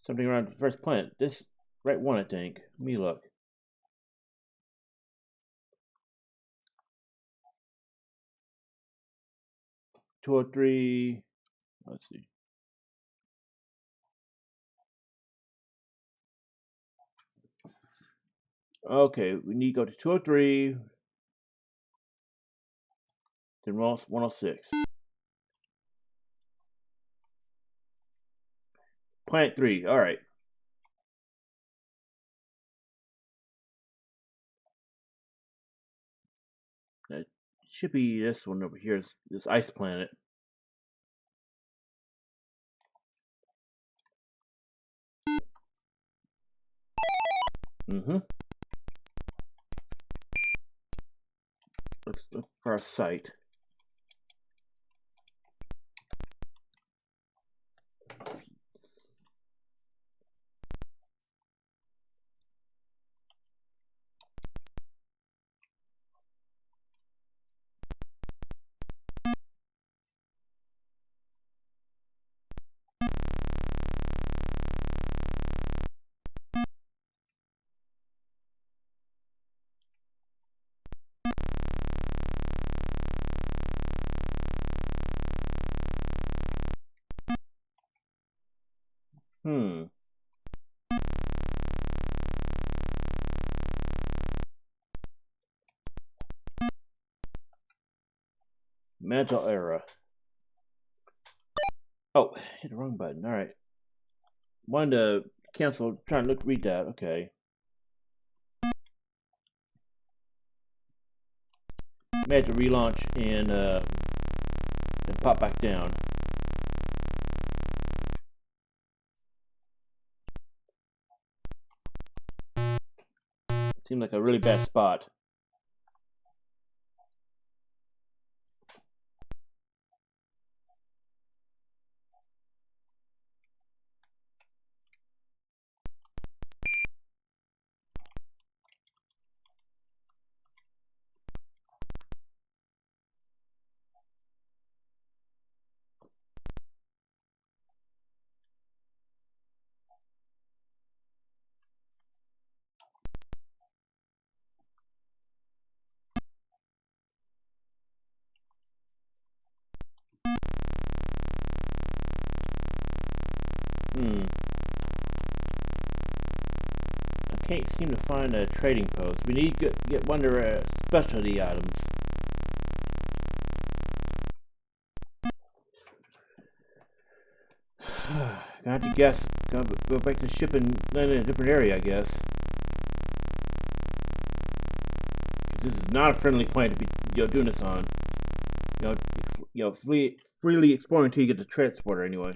something around the first planet. This right one, I think. Let me look. Two or three. Let's see. Okay, we need to go to 203, then 106. Planet 3, alright. That should be this one over here, this ice planet. Mm-hmm. Let's look for our site. Hmm. Mantle era. Oh, hit the wrong button. Alright. Wanted to cancel, trying to read that. Okay. May have to relaunch and pop back down. Seemed like a really bad spot. Hmm. I can't seem to find a trading post. We need to get one of our specialty items. Gonna have to guess. Gonna go back to the ship and land in a different area, I guess. Because this is not a friendly planet to be doing this on. Freely exploring until you get the transporter anyway.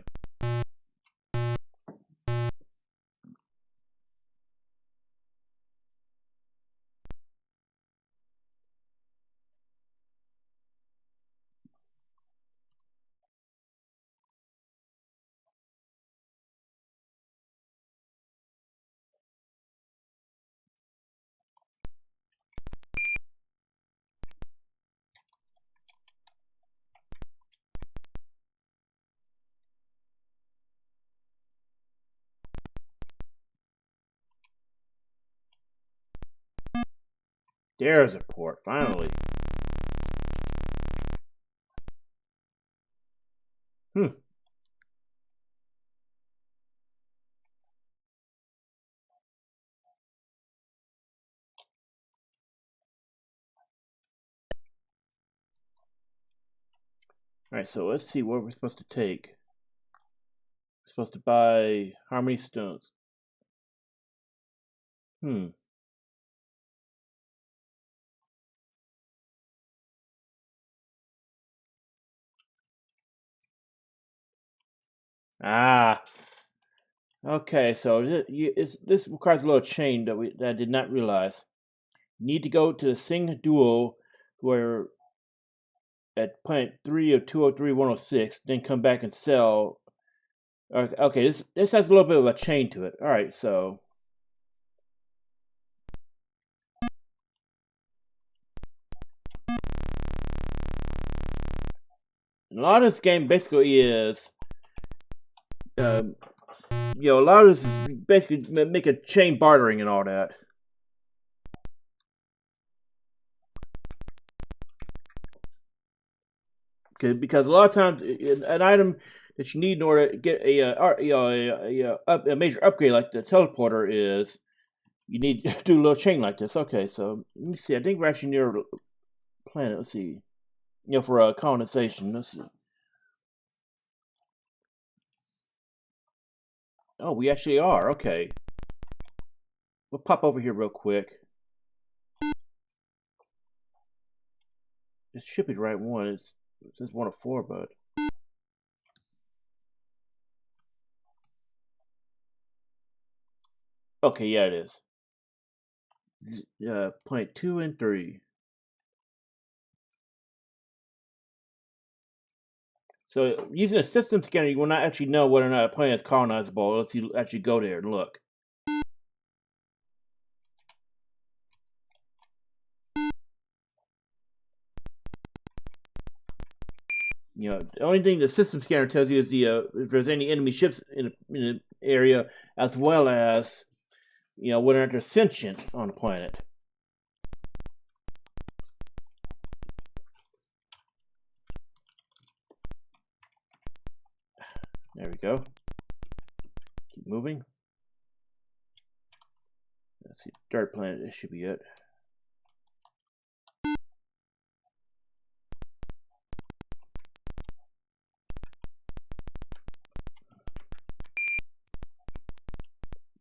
There's a port, finally. Alright, so let's see what we're supposed to take. We're supposed to buy Harmony Stones. Ah. Okay, so this requires a little chain that I did not realize. You need to go to the Sing Duo, where at planet 3 of 203-106, then come back and sell. Okay, this has a little bit of a chain to it. All right, so a lot of this game basically is, a lot of this is basically make a chain bartering and all that. Because a lot of times an item that you need in order to get a major upgrade like the teleporter is, you need to do a little chain like this. Okay, so let me see. I think we're actually near a planet. Let's see. For colonization. Let's see. Oh, we actually are. Okay. We'll pop over here real quick. It should be the right one. It says 1 of 4, but okay, yeah, it is. Planet 2 and 3. So using a system scanner, you will not actually know whether or not a planet is colonizable unless you actually go there and look. The only thing the system scanner tells you is if there's any enemy ships in the area, as well as whether or not there's sentient on the planet. There we go. Keep moving. Let's see, third planet. This should be it.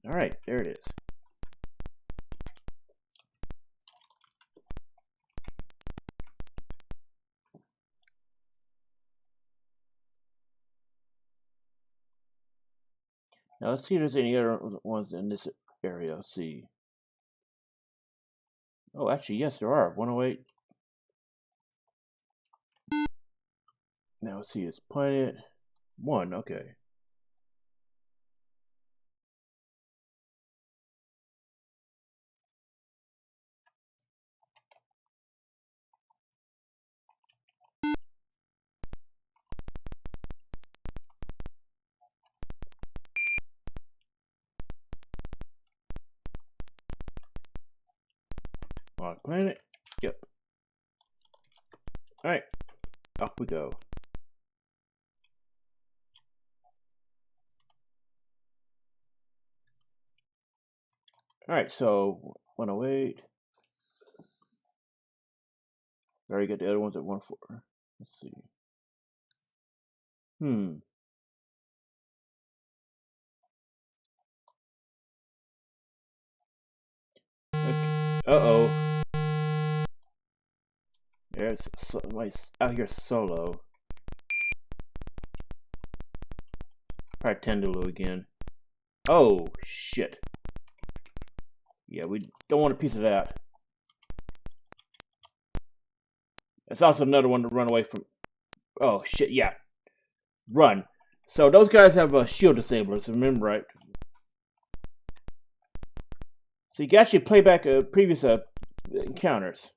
All right, there it is. Now let's see if there's any other ones in this area. Let's see. Oh, actually, yes, there are. 108. Now let's see. It's planet 1. Okay. On planet. Yep. All right. Off we go. All right. So 108. Already got the other ones at 1-4. Let's see. Okay. Uh-oh. There's out here solo. Probably Tendulu again. Oh, shit. Yeah, we don't want a piece of that. It's also another one to run away from. Oh, shit, yeah. Run. So those guys have shield disablers, remember, right? So you can actually play back previous encounters.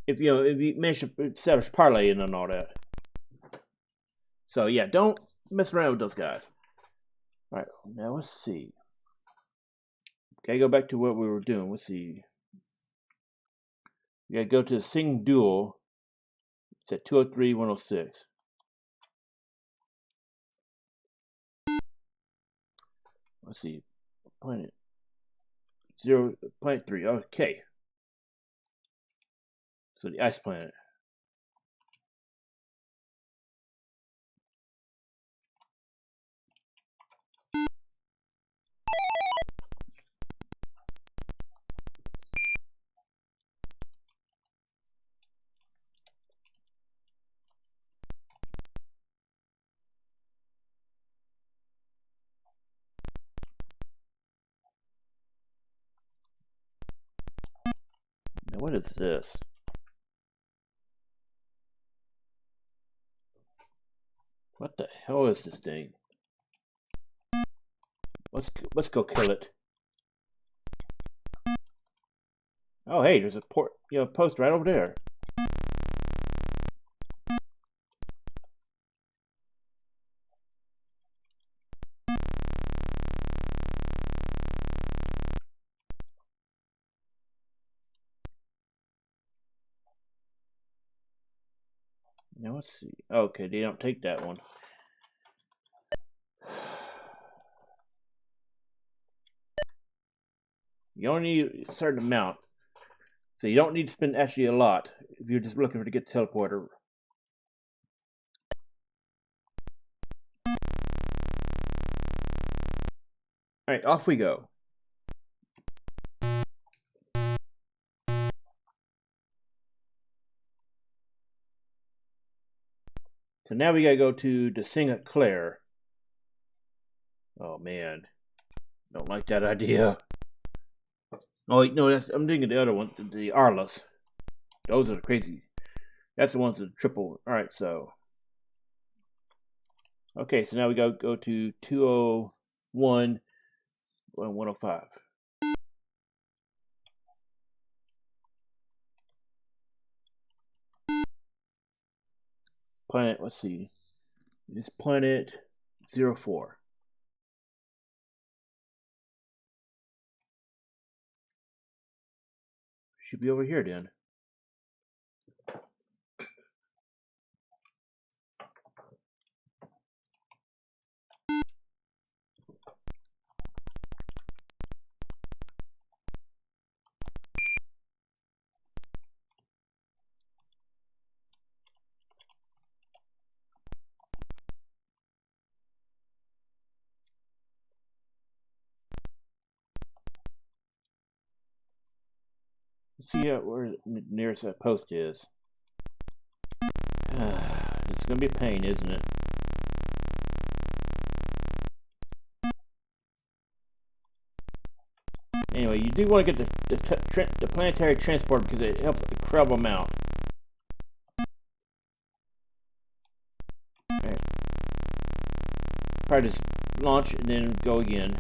If you manage to establish parlay in and all that. So yeah, don't mess around with those guys. Alright, now let's see. Okay, go back to what we were doing. Let's see. You gotta go to the Sing Duel. It's at 203, 106. Let's see. Planet 0, Planet 3. Okay. So the ice planet. Now what is this? What the hell is this thing? Let's go kill it. Oh hey, there's a post right over there. Now let's see. Okay, they don't take that one. You only need a certain amount. So you don't need to spend actually a lot if you're just looking for to get the teleporter. Alright, off we go. So now we gotta go to the Sing at Claire. Oh man. Don't like that idea. Oh no, I'm thinking the other one, the Arlas. Those are the crazy. That's the ones that triple. Alright, so. Okay, so now we go to 201 and 105. Planet, let's see. This planet 04. Should be over here then. Let's see where the nearest that post is. It's gonna be a pain, isn't it? Anyway, you do want to get the planetary transport because it helps a incredible amount. Right. Probably just launch and then go again.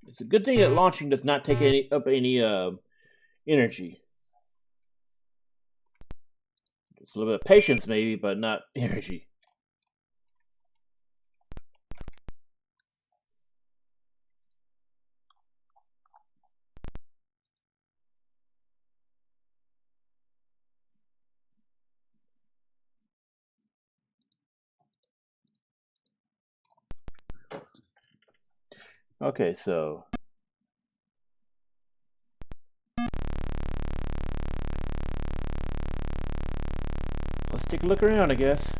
It's a good thing that launching does not take any energy. It's a little bit of patience maybe, but not energy. Okay, so let's take a look around, I guess.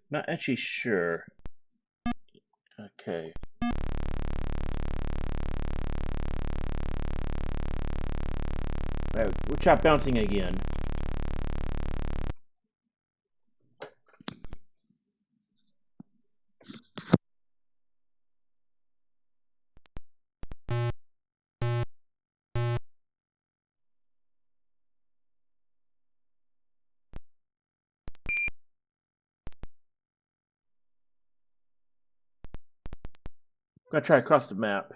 Not actually sure. Okay. Alright, we'll try bouncing again. I'm gonna try across the map.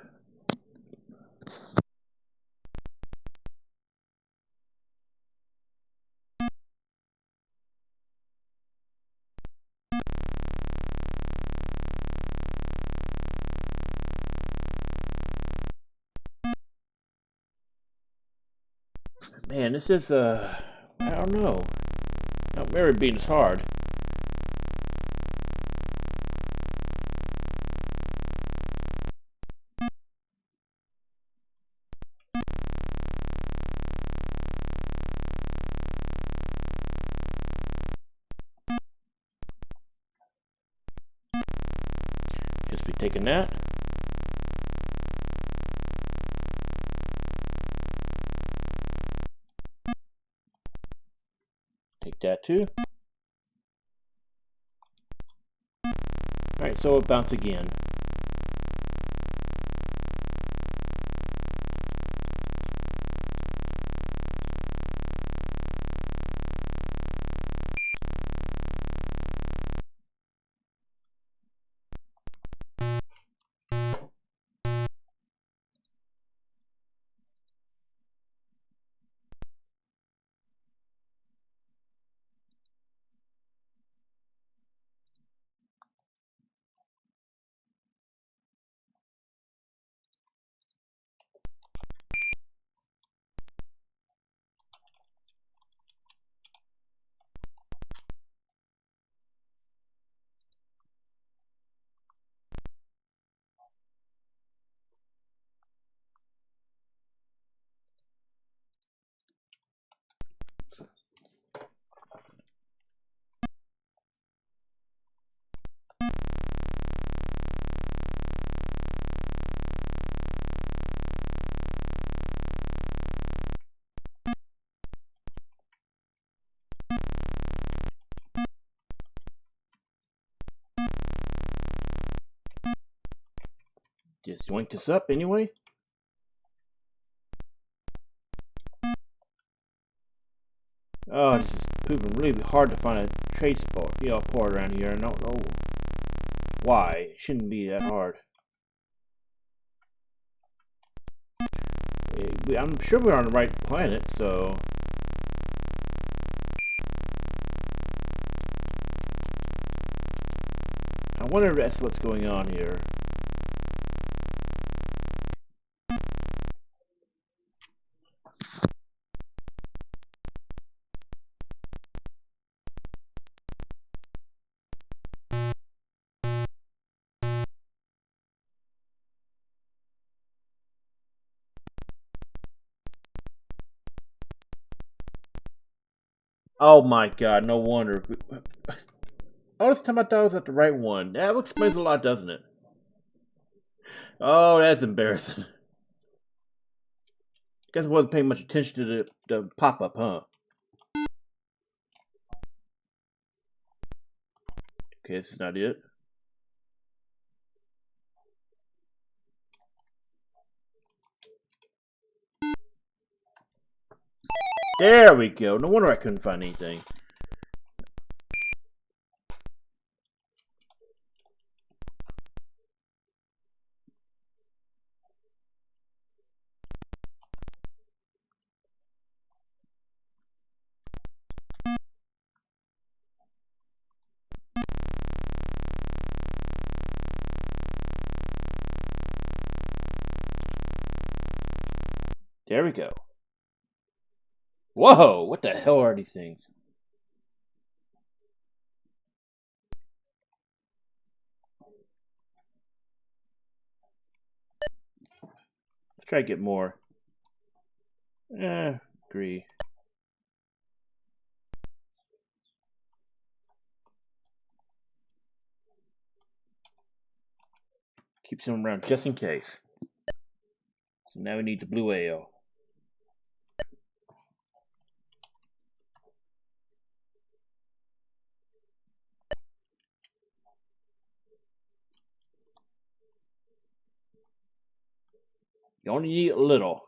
Man, this is I don't know. I don't remember it being as hard. Just be taking that. Take that too. Alright, so it'll bounce again. Just yoink this up anyway. Oh, this is proving really hard to find a trade spot, port around here. I don't know why. It shouldn't be that hard. I'm sure we're on the right planet, so... I wonder if that's what's going on here. Oh my god, no wonder. All this time I thought I was at the right one. That explains a lot, doesn't it? Oh, that's embarrassing. Guess I wasn't paying much attention to the pop-up, huh? Okay, this is not it. There we go. No wonder I couldn't find anything. There we go. Whoa! What the hell are these things? Let's try to get more. Agree. Keep some around just in case. So now we need the blue ale. You only need a little.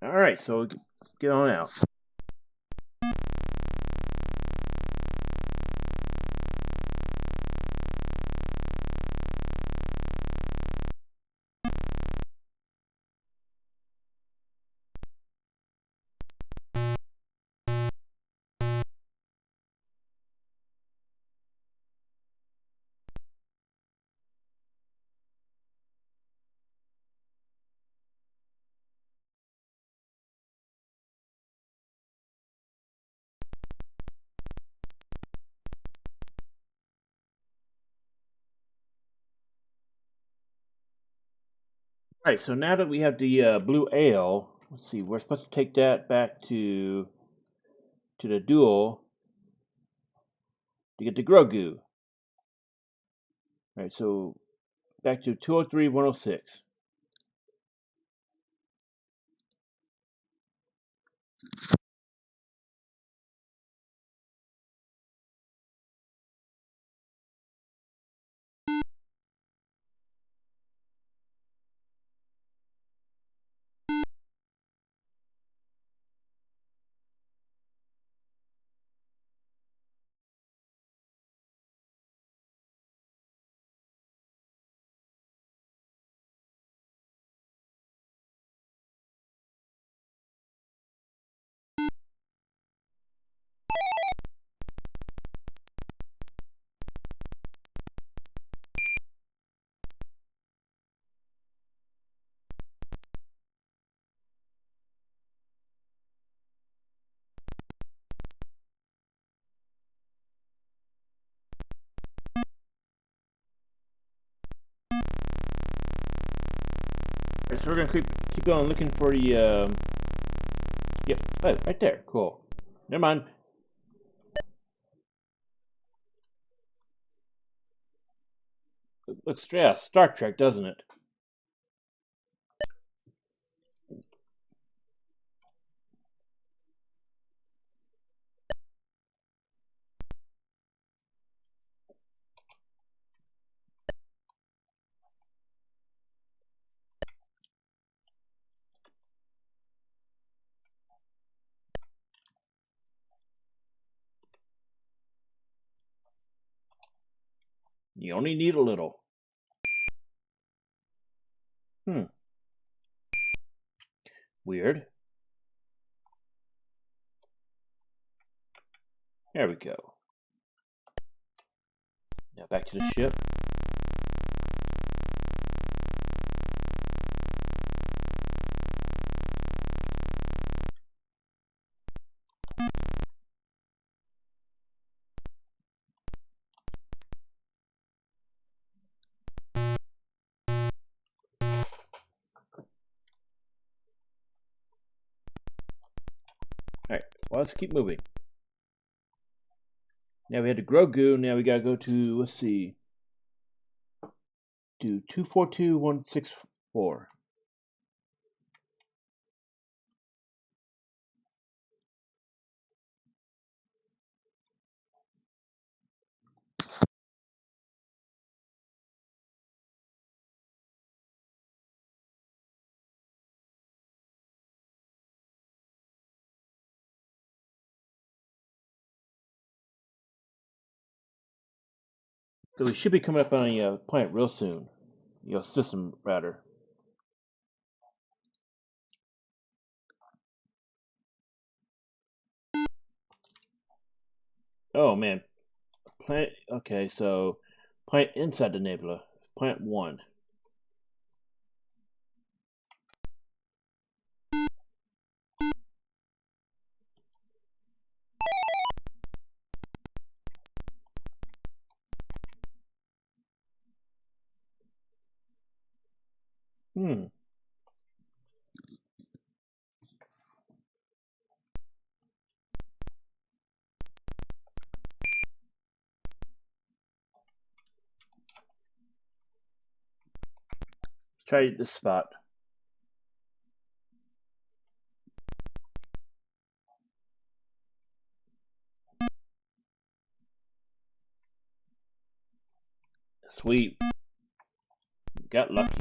Alright, so get on out. Alright, so now that we have the blue ale, let's see, we're supposed to take that back to the duel to get the Grogu. Alright, so back to 203, 106. Alright, so we're gonna keep on looking for the yep, oh, right there, cool. Never mind. Looks yeah, Star Trek, doesn't it? You only need a little. Weird. There we go. Now back to the ship. Alright, well, let's keep moving. Now we had to Grogu, now we gotta go to, let's see, to 242164. So we should be coming up on a planet real soon. System, rather. Oh, man. Planet, okay, so planet inside the nebula. Planet 1. Hmm. Let's try this spot. Sweet. Got lucky.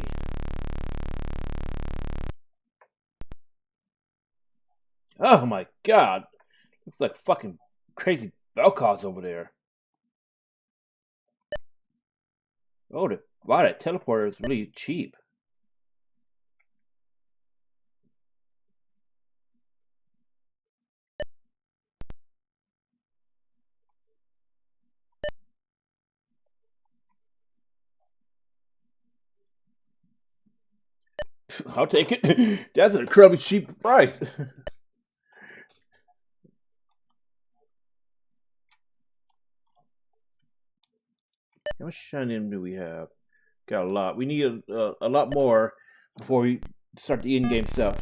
Oh my god. Looks like fucking crazy Vel'Koz over there. Oh, wow, that teleporter is really cheap. I'll take it. That's an incredibly cheap price. How much shiny do we have? Got a lot. We need a lot more before we start the in-game stuff.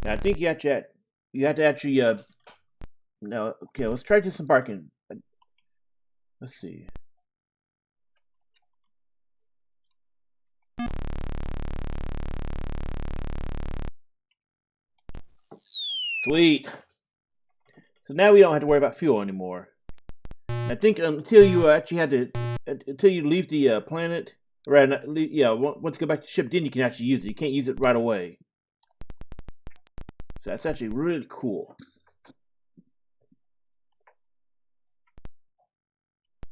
Now, I think you have to actually no. Okay, let's try disembarking. Let's see. Sweet. So now we don't have to worry about fuel anymore. I think until you actually until you leave the planet, right? Yeah, once you go back to the ship, then you can actually use it. You can't use it right away. So that's actually really cool.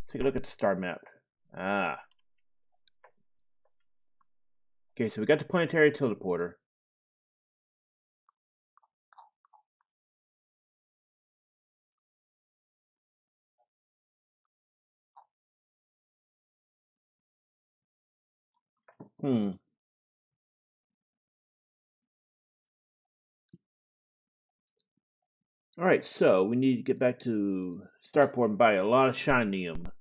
Take a look at the star map. Ah. Okay, so we got the planetary teleporter. Alright, so we need to get back to Starport and buy a lot of shinium.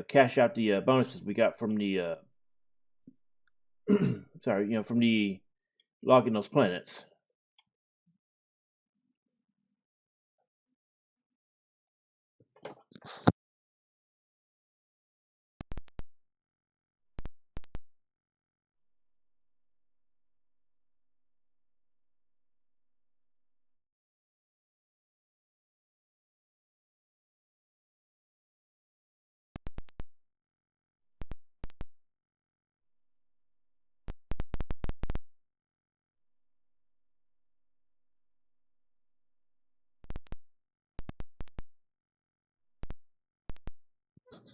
Cash out the bonuses we got from the sorry, from the logging those planets.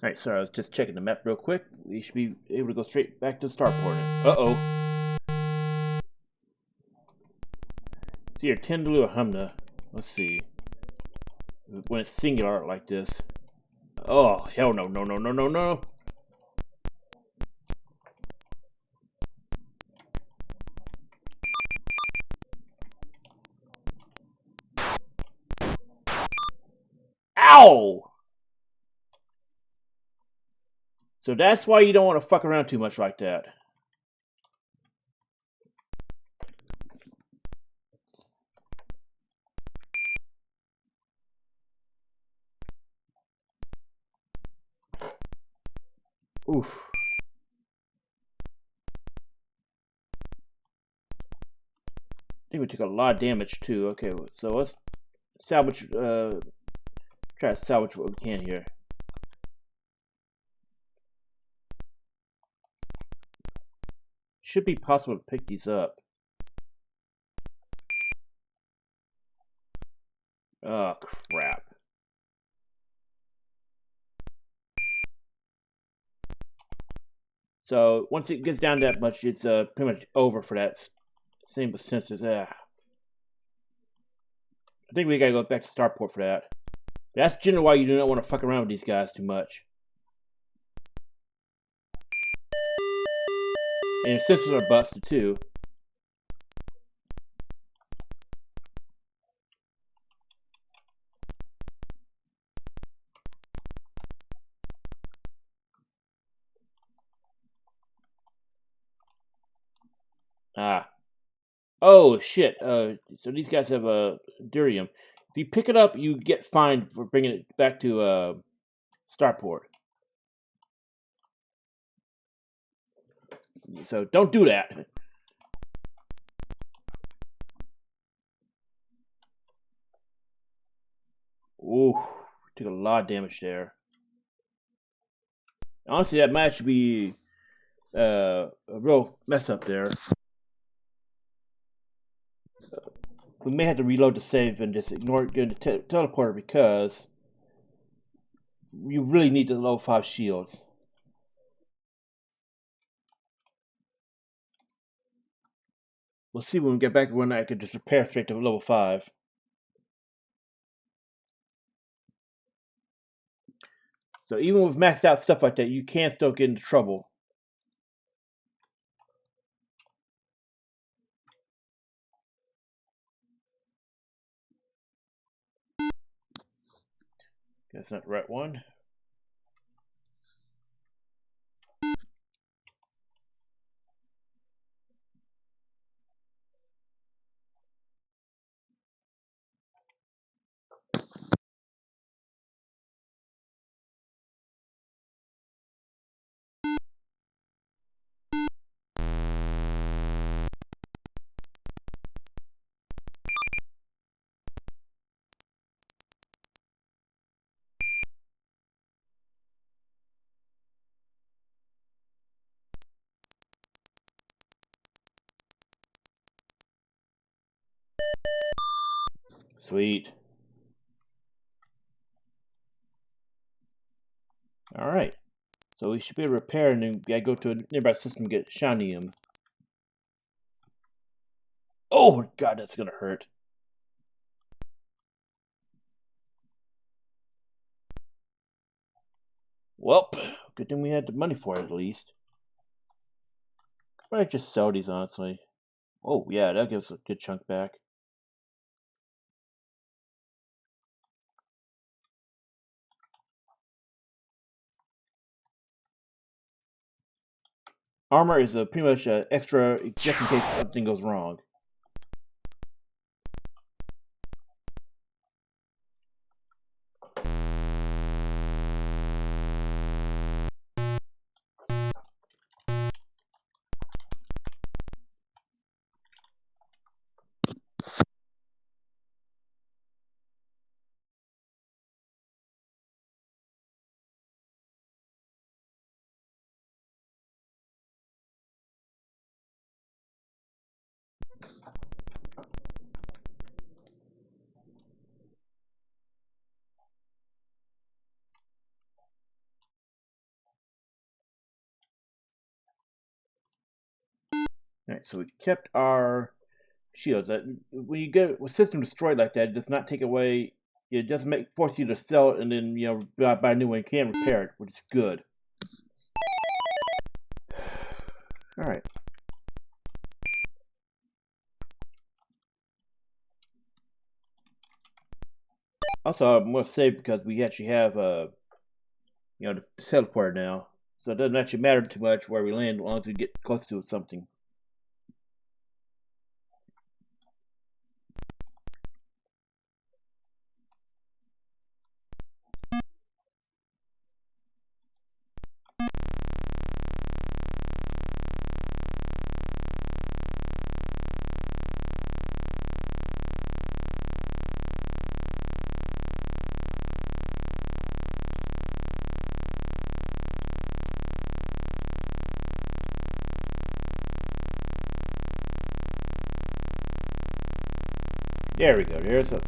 Alright, sorry, I was just checking the map real quick. We should be able to go straight back to Starport. Uh-oh. It's either Tindaloo or Humna. Let's see. When it's singular like this. Oh, hell no, no, no, no, no, no. Ow! So that's why you don't want to fuck around too much like that. Oof. I think we took a lot of damage too. Okay, so let's salvage, try to salvage what we can here. Should be possible to pick these up. Oh, crap. So, once it gets down that much, it's pretty much over for that. Same with sensors. I think we gotta go back to Starport for that. That's generally why you do not want to fuck around with these guys too much. And sensors are busted too. Ah. Oh, shit. So these guys have a durium. If you pick it up, you get fined for bringing it back to Starport. So don't do that. Ooh, Took a lot of damage there. Honestly, that might actually be a real mess up there. We may have to reload the save and just ignore getting the teleporter because you really need the level 5 shields. We'll see when we get back when I can just repair straight to level 5. So even with maxed out stuff like that, you can still get into trouble. That's not the right one. Sweet. Alright. So we should be able to repair and then gotta go to a nearby system and get shinium. Oh god, that's gonna hurt. Well, good thing we had the money for it at least. Probably just sell these, honestly. Oh yeah, that gives a good chunk back. Armor is pretty much extra just in case something goes wrong. Alright, so we kept our shields. When you get a system destroyed like that, it does not take away. It doesn't force you to sell it and then buy a new one. You can repair it, which is good. All right. Also, I'm gonna save because we actually have the teleporter now, so it doesn't actually matter too much where we land as long as we get close to something. There we go. There's a.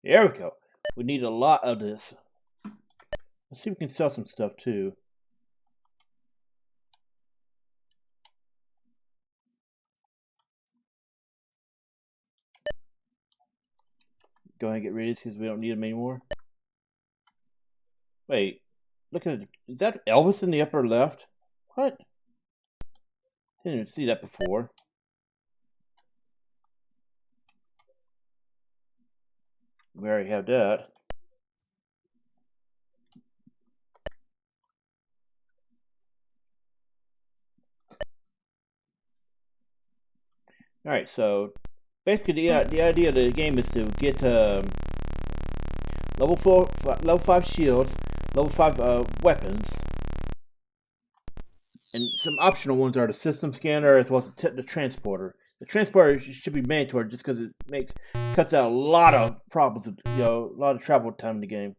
There we go. We need a lot of this. Let's see if we can sell some stuff too. Go ahead and get rid of these because we don't need them anymore. Wait, look at it. Is that Elvis in the upper left? What? Didn't even see that before. We already have that. Alright, so basically the idea of the game is to get level 5 shields, level 5 weapons, and some optional ones are the system scanner as well as the transporter. The transporter should be mandatory just because it cuts out a lot of problems, a lot of travel time in the game.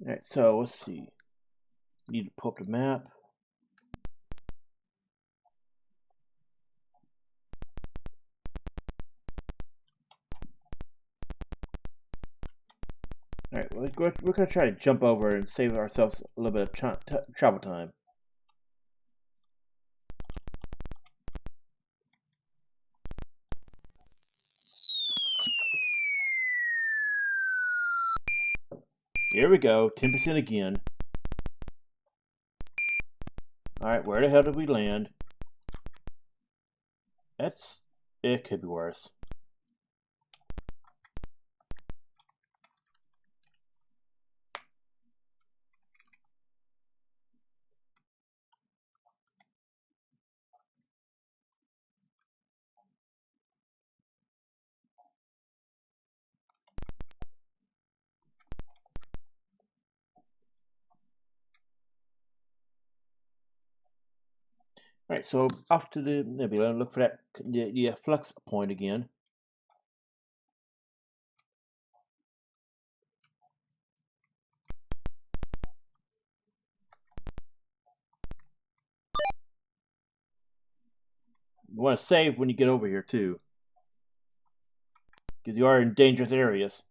Alright, so let's see. Need to pull up the map. Alright, we're going to try to jump over and save ourselves a little bit of travel time. Here we go, 10% again. Alright, where the hell did we land? It could be worse. Alright, so off to the Nebula and look for the flux point again. You want to save when you get over here too, because you are in dangerous areas.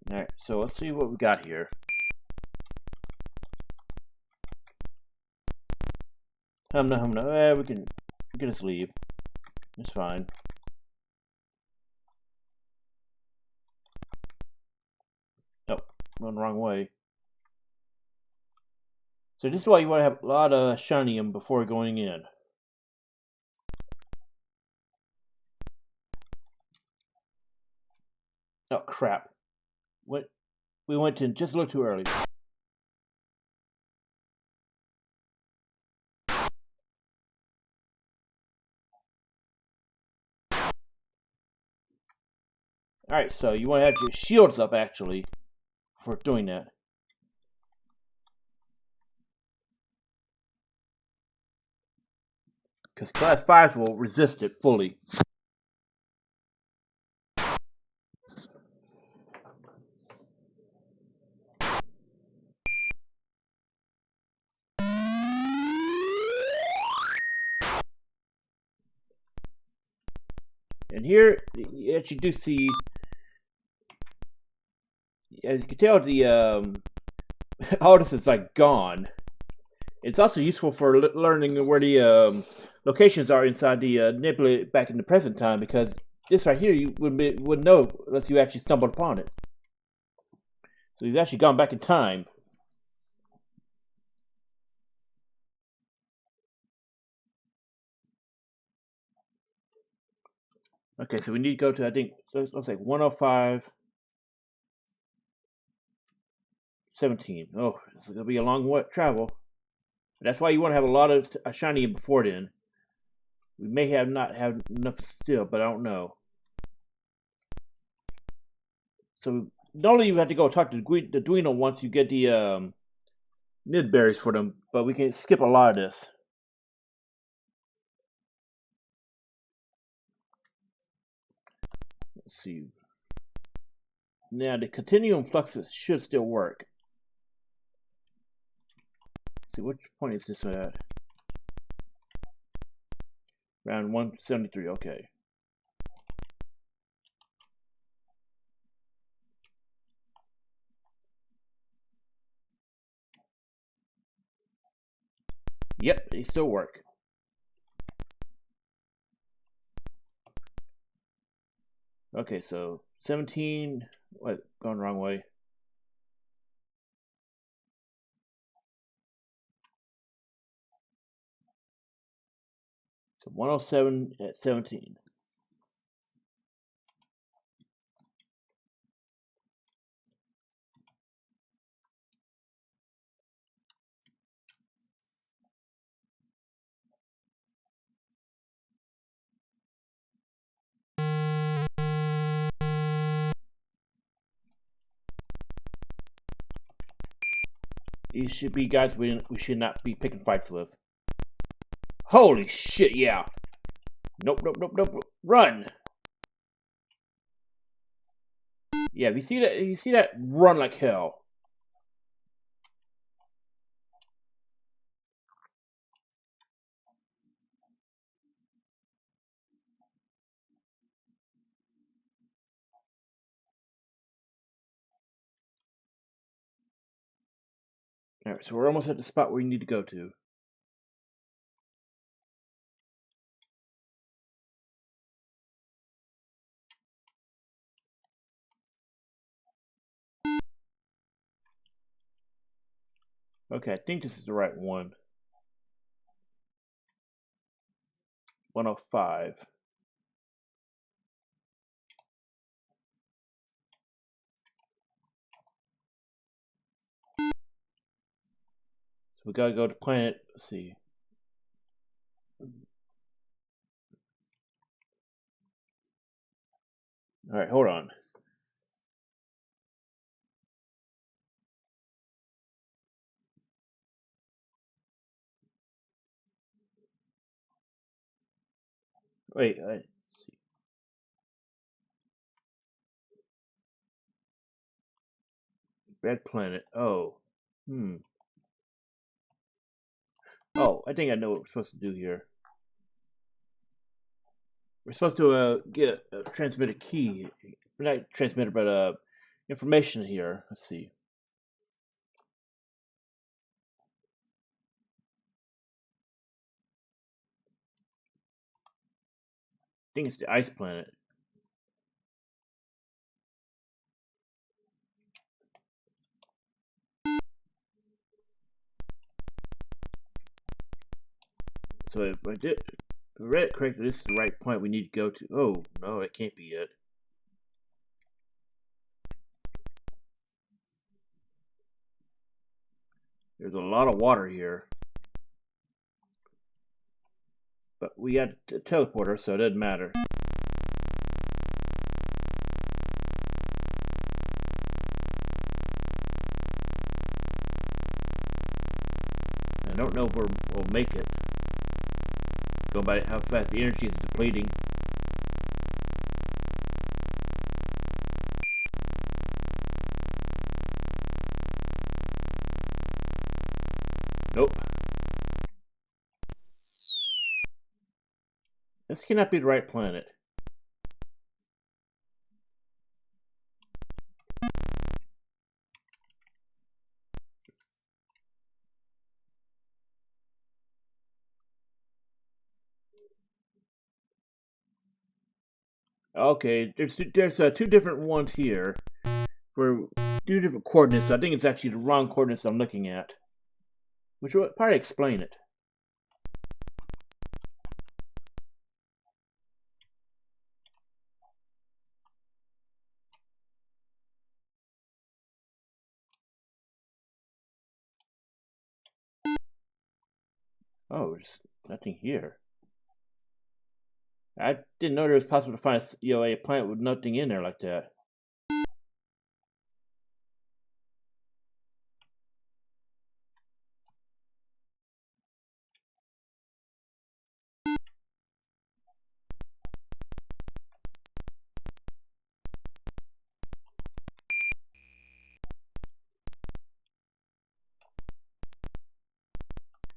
Alright, so let's see what we got here. Humna. We can just leave. It's fine. Nope, going the wrong way. So this is why you want to have a lot of shinium before going in. Oh crap! We went in just a little too early. Alright, so you want to have your shields up actually for doing that. Because class 5s will resist it fully. And here, you actually do see, as you can tell, the all this is like gone. It's also useful for learning where the locations are inside the nebula back in the present time, because this right here you wouldn't know unless you actually stumbled upon it. So you've actually gone back in time. Okay, so we need to go to, I think, so it looks like 105, 17. Oh, it's going to be a long travel. That's why you want to have a lot of shiny before then. We may not have enough still, but I don't know. So not only you have to go talk to the Duino once you get the nid berries for them, but we can skip a lot of this. Let's see. Now the continuum fluxes should still work. Let's see, which point is this at? Around 173. Okay. Yep, they still work. Okay, so 17. What? Going the wrong way. So 107 at 17. These should be guys we should not be picking fights with. Holy shit, yeah. Nope, nope, nope, nope. Run. Yeah, if you see that, run like hell. Alright, so we're almost at the spot where we need to go to. Okay, I think this is the right one. 105. So we gotta go to planet. Let's see. Alright, hold on. Wait, let's see. Red planet. Oh. Hmm. Oh, I think I know what we're supposed to do here. We're supposed to get transmit a key. Not transmitter, but information here. Let's see. I think it's the ice planet. So if I read it correctly, this is the right point we need to go to. Oh, no, it can't be it. There's a lot of water here. But we got a teleporter, so it doesn't matter. I don't know if we'll make it. Go by how fast the energy is depleting. Nope. This cannot be the right planet. Okay, there's two different ones here for two different coordinates. I think it's actually the wrong coordinates I'm looking at, which will probably explain it. Oh, there's nothing here. I didn't know it was possible to find a planet with nothing in there like that.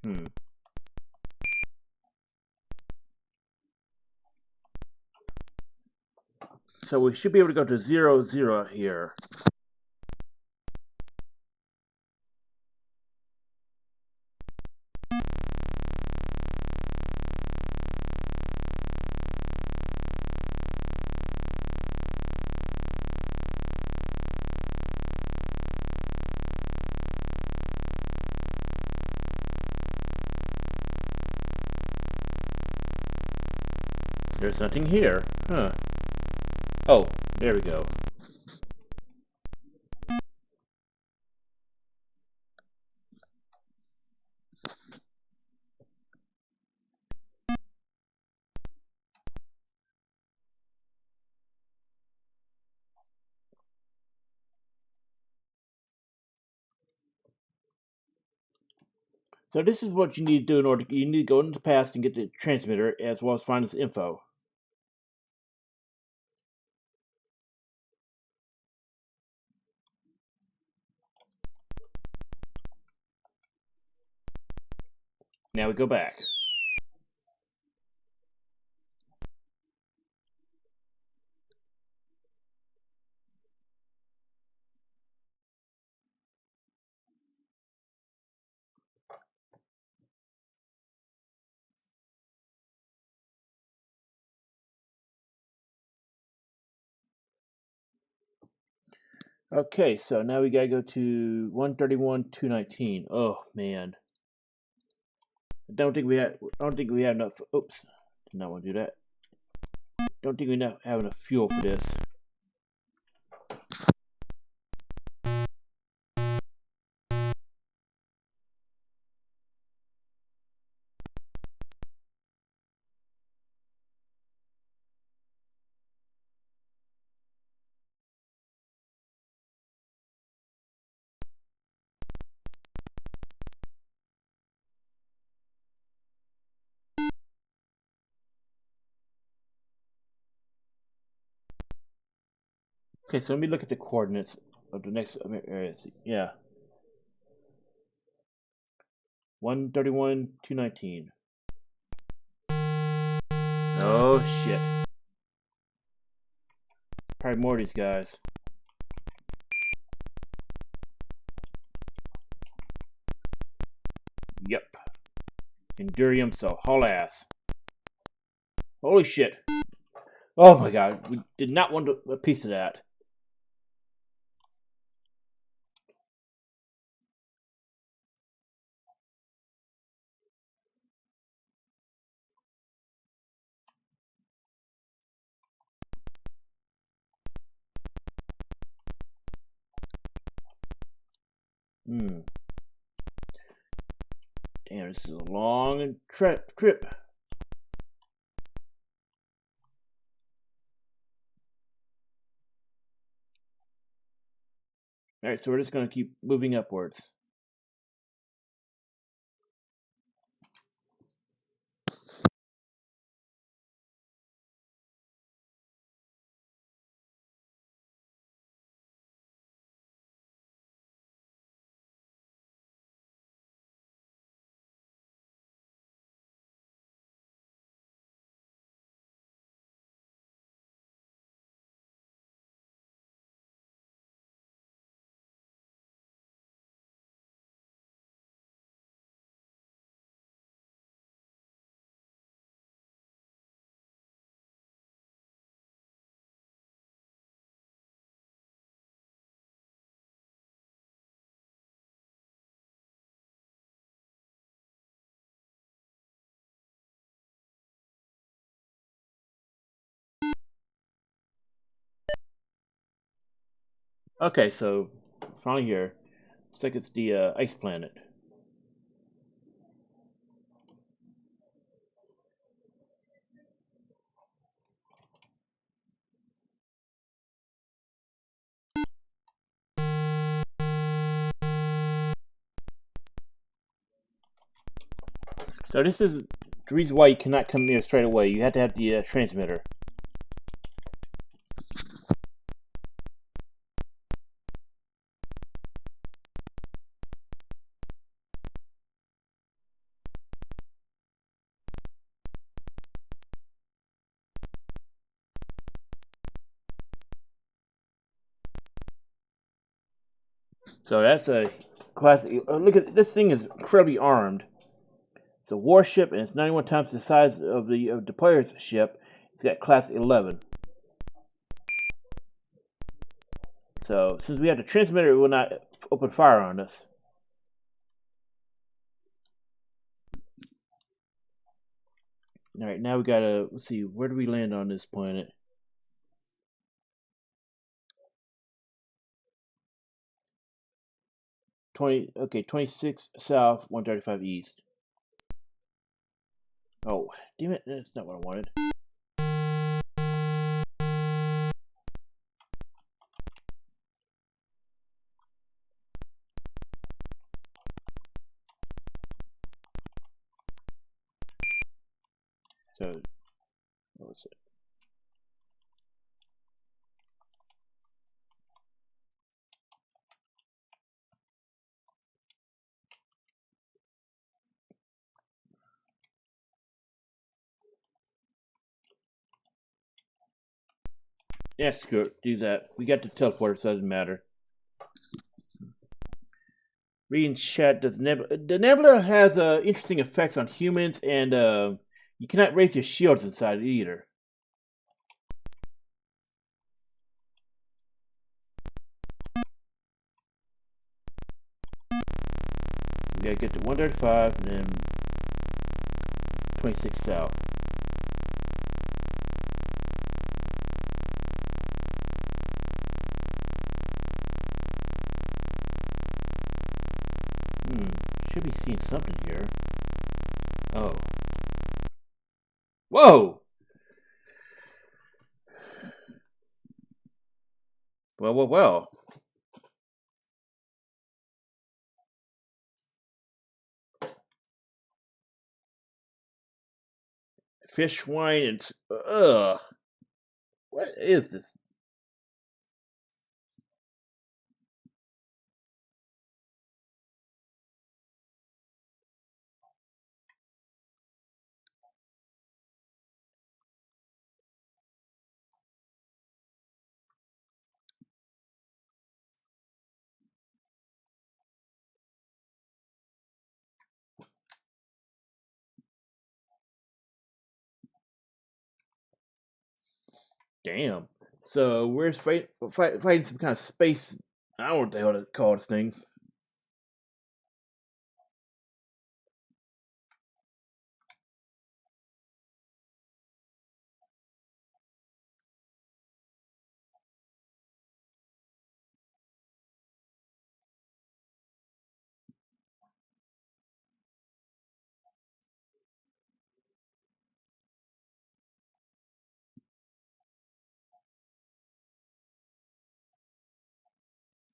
Hmm. So we should be able to go to 0, 0 here. There's nothing here. Huh. Oh, there we go. So this is what you need to do in order. You need to go into the past and get the transmitter, as well as find this info. Now we go back. Okay, so now we gotta go to 131.219. Oh man, I don't think we have. I don't think we have enough. Oops, did not want to do that. Don't think we have enough fuel for this. Okay, so let me look at the coordinates of the next areas. Yeah, 131.219. Oh shit! Probably more of these guys. Yep. Endurium, so haul ass. Holy shit! Oh my god, we did not want a piece of that. Hmm. Damn, this is a long trip. Alright, so we're just going to keep moving upwards. Okay, so finally here. Looks like it's the ice planet. So this is the reason why you cannot come here straight away. You have to have the transmitter. So that's a classic. Look at this thing is incredibly armed. It's a warship and it's 91 times the size of the player's ship. It's got class 11. So since we have the transmitter, it will not open fire on us. All right, now we gotta let's see, where do we land on this planet? Okay, 26 south, 135 east. Oh, damn it! That's not what I wanted. So, what was it? Yeah, screw it. Do that. We got the teleporter, so it doesn't matter. Reading chat, does Nebula... The Nebula has interesting effects on humans, and you cannot raise your shields inside it either. So we gotta get to 135 and then 26 south. Should be seeing something here. Oh. Whoa! Well. Fish, wine, and... Ugh. What is this? Damn. So we're fighting some kind of space. I don't know what the hell to call this thing.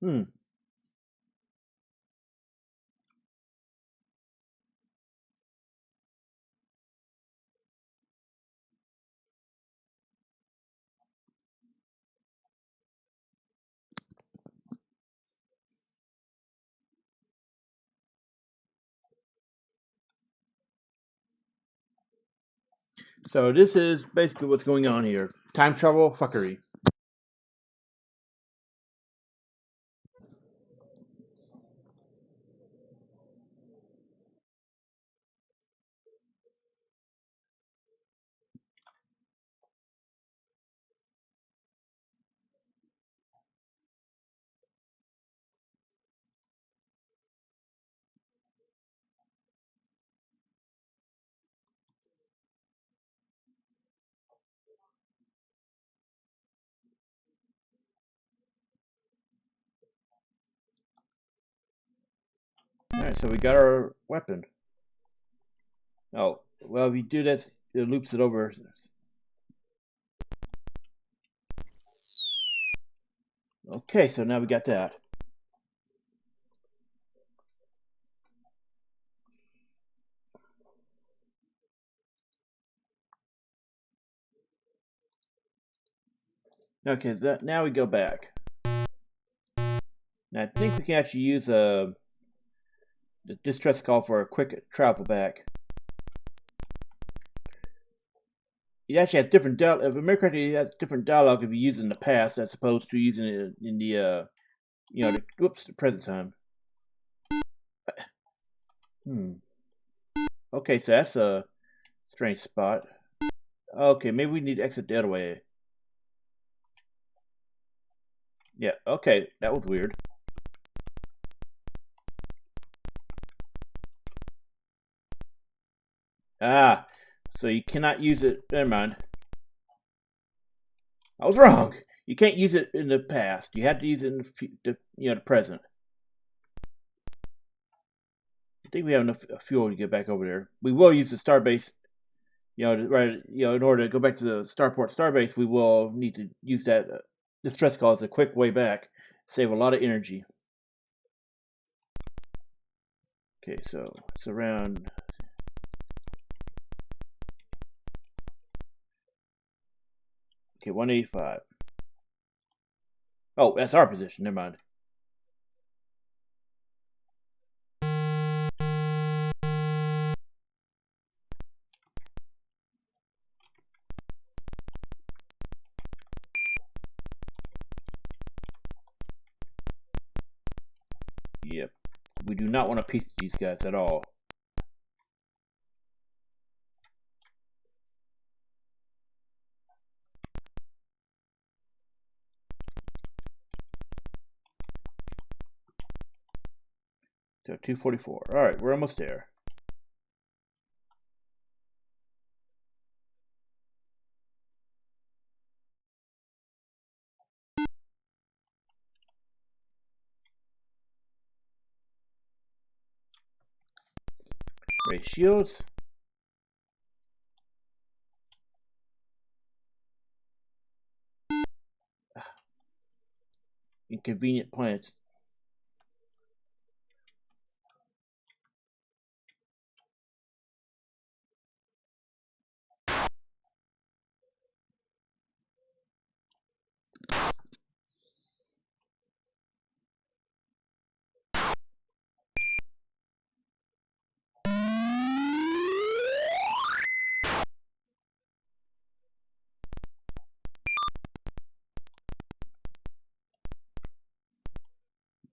Hmm. So this is basically what's going on here. Time travel fuckery. Alright, so we got our weapon. Oh, well, if you do this, it loops it over. Okay, so now we got that. Okay, now we go back. Now I think we can actually use the distress call for a quick travel back. It actually has different dialogue. If America has different dialogue if you use it in the past as opposed to using it in the whoops, the present time. Okay, so that's a strange spot. Okay, maybe we need to exit the other way. Yeah, okay, that was weird. Ah, so you cannot use it. Never mind. I was wrong. You can't use it in the past. You have to use it in the present. I think we have enough fuel to get back over there. We will use the starbase. In order to go back to the starport starbase, we will need to use that distress call as a quick way back. Save a lot of energy. Okay, so it's around. Okay, 185. Oh, that's our position. Never mind. Yep. We do not want to piece these guys at all. So 244. All right, we're almost there. Raise shields. Inconvenient planets.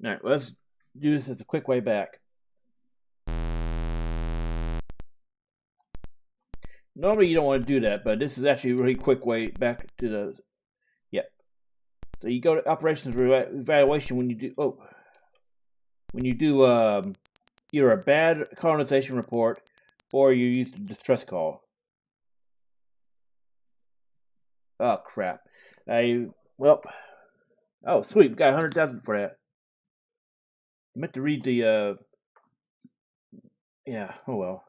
All right, let's do this as a quick way back. Normally you don't want to do that, but this is actually a really quick way back to the. Yep. So you go to operations evaluation when you do either a bad colonization report or you use the distress call. Oh crap! Oh sweet, we got 100,000 for that. I meant to read the yeah. Oh well.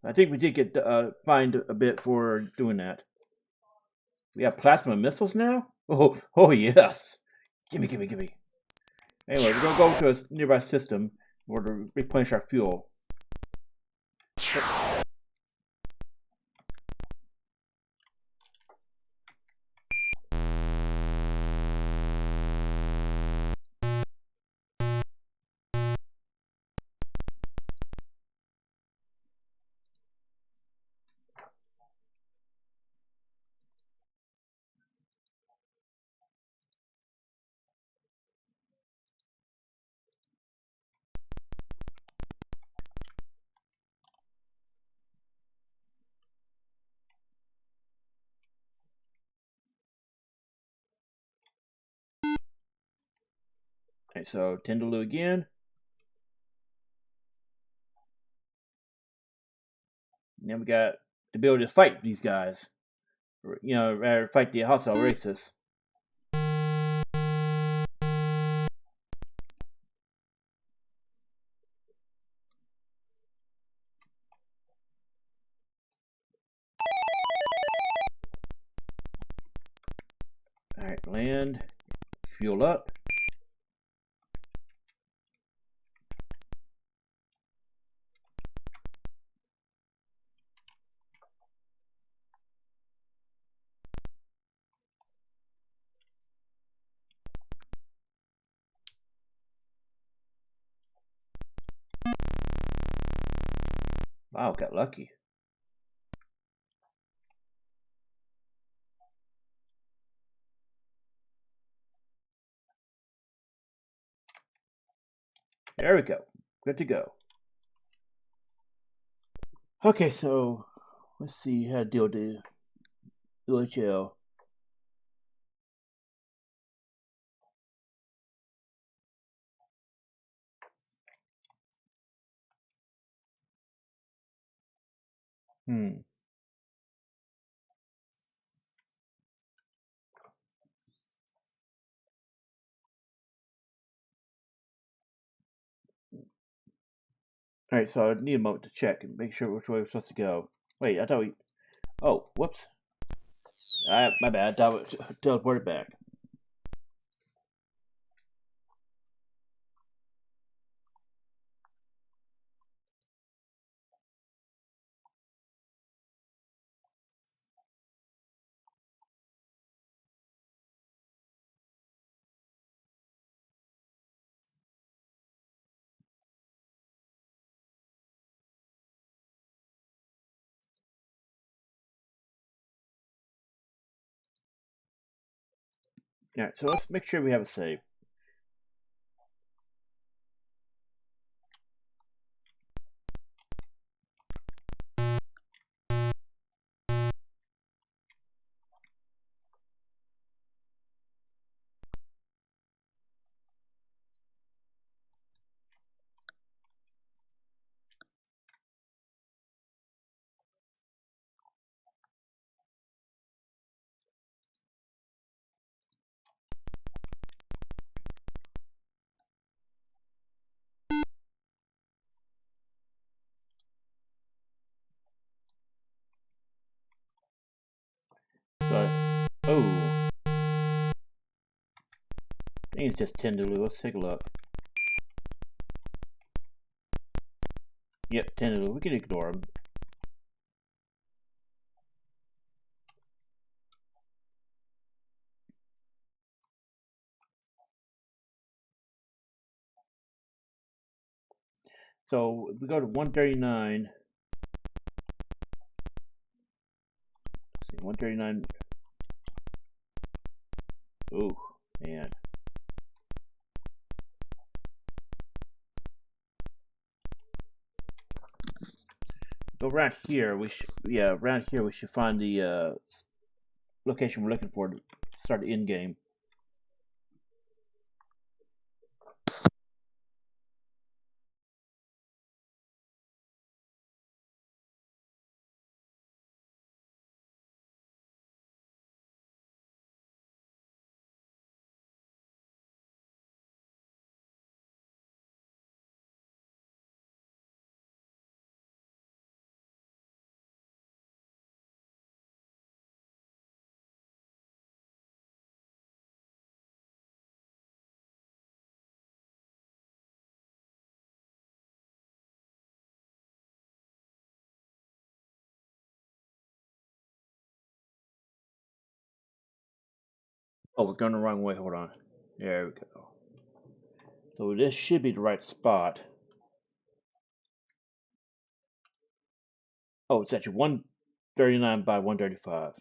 I think we did get fined a bit for doing that. We have plasma missiles now. Oh yes. Gimme. Anyway, we're gonna go to a nearby system in order to replenish our fuel. Okay, so Tendaloo again. And then we got the ability to fight these guys. Rather fight the hostile races. Alright, land. Fuel up. Wow, got lucky. There we go. Good to go. Okay, so let's see how to deal with the UHL. Alright, so I need a moment to check and make sure which way we're supposed to go. Wait, I thought we... Oh, whoops. My bad. I thought we teleported back. Alright, so let's make sure we have a save. So, oh. I think it's just Tendaloo. Let's take a look. Yep, Tendaloo. We can ignore him. So, if we go to 139. Let's see, 139. Oh, man. Go around here. Around here we should find the location we're looking for to start the end game. Oh, we're going the wrong way. Hold on. There we go. So this should be the right spot. Oh, it's actually 139 by 135.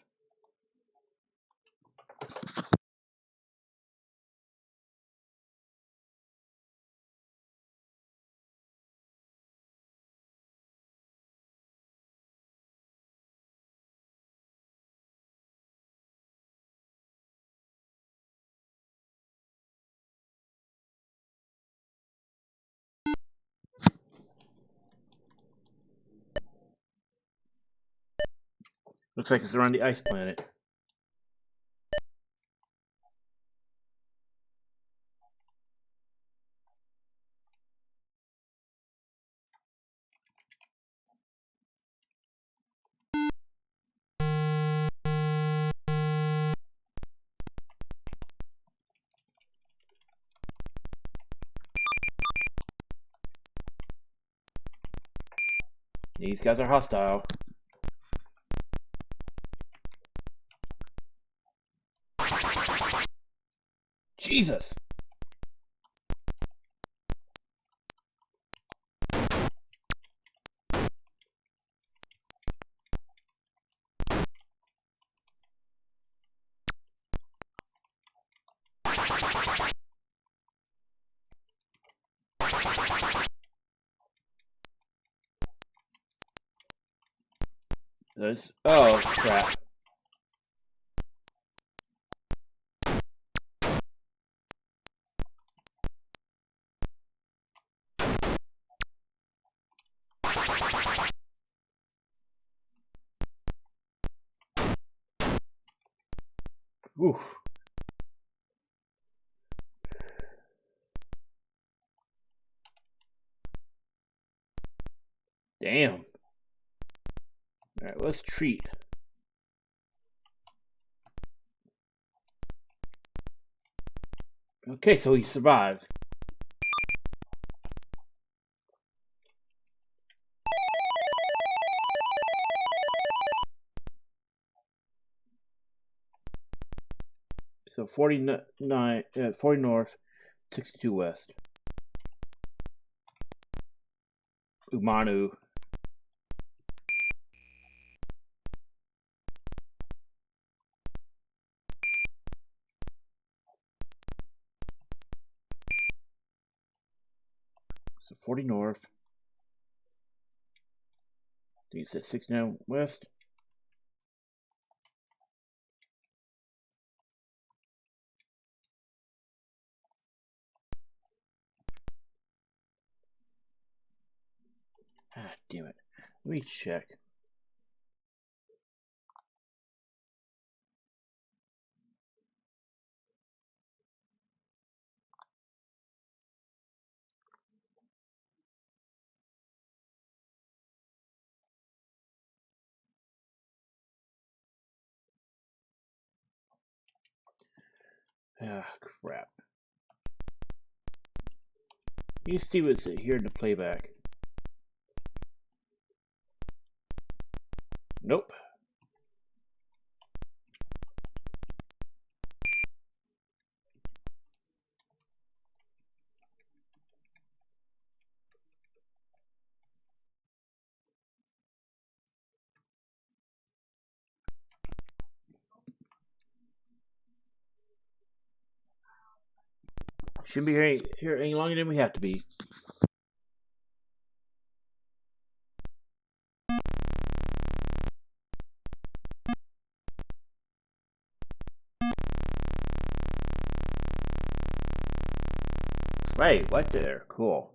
Looks like it's around the ice planet. These guys are hostile. Jesus! Oh crap. Oof. Damn. Alright, let's treat. Okay, so he survived. So 40 north, 62 west. Umanu. So 40 north. You said 69 west. Ah, damn it. Let me check. Ah, crap. You see what's here in the playback. Nope. Shouldn't be here any longer than we have to be. Right, what there? Cool.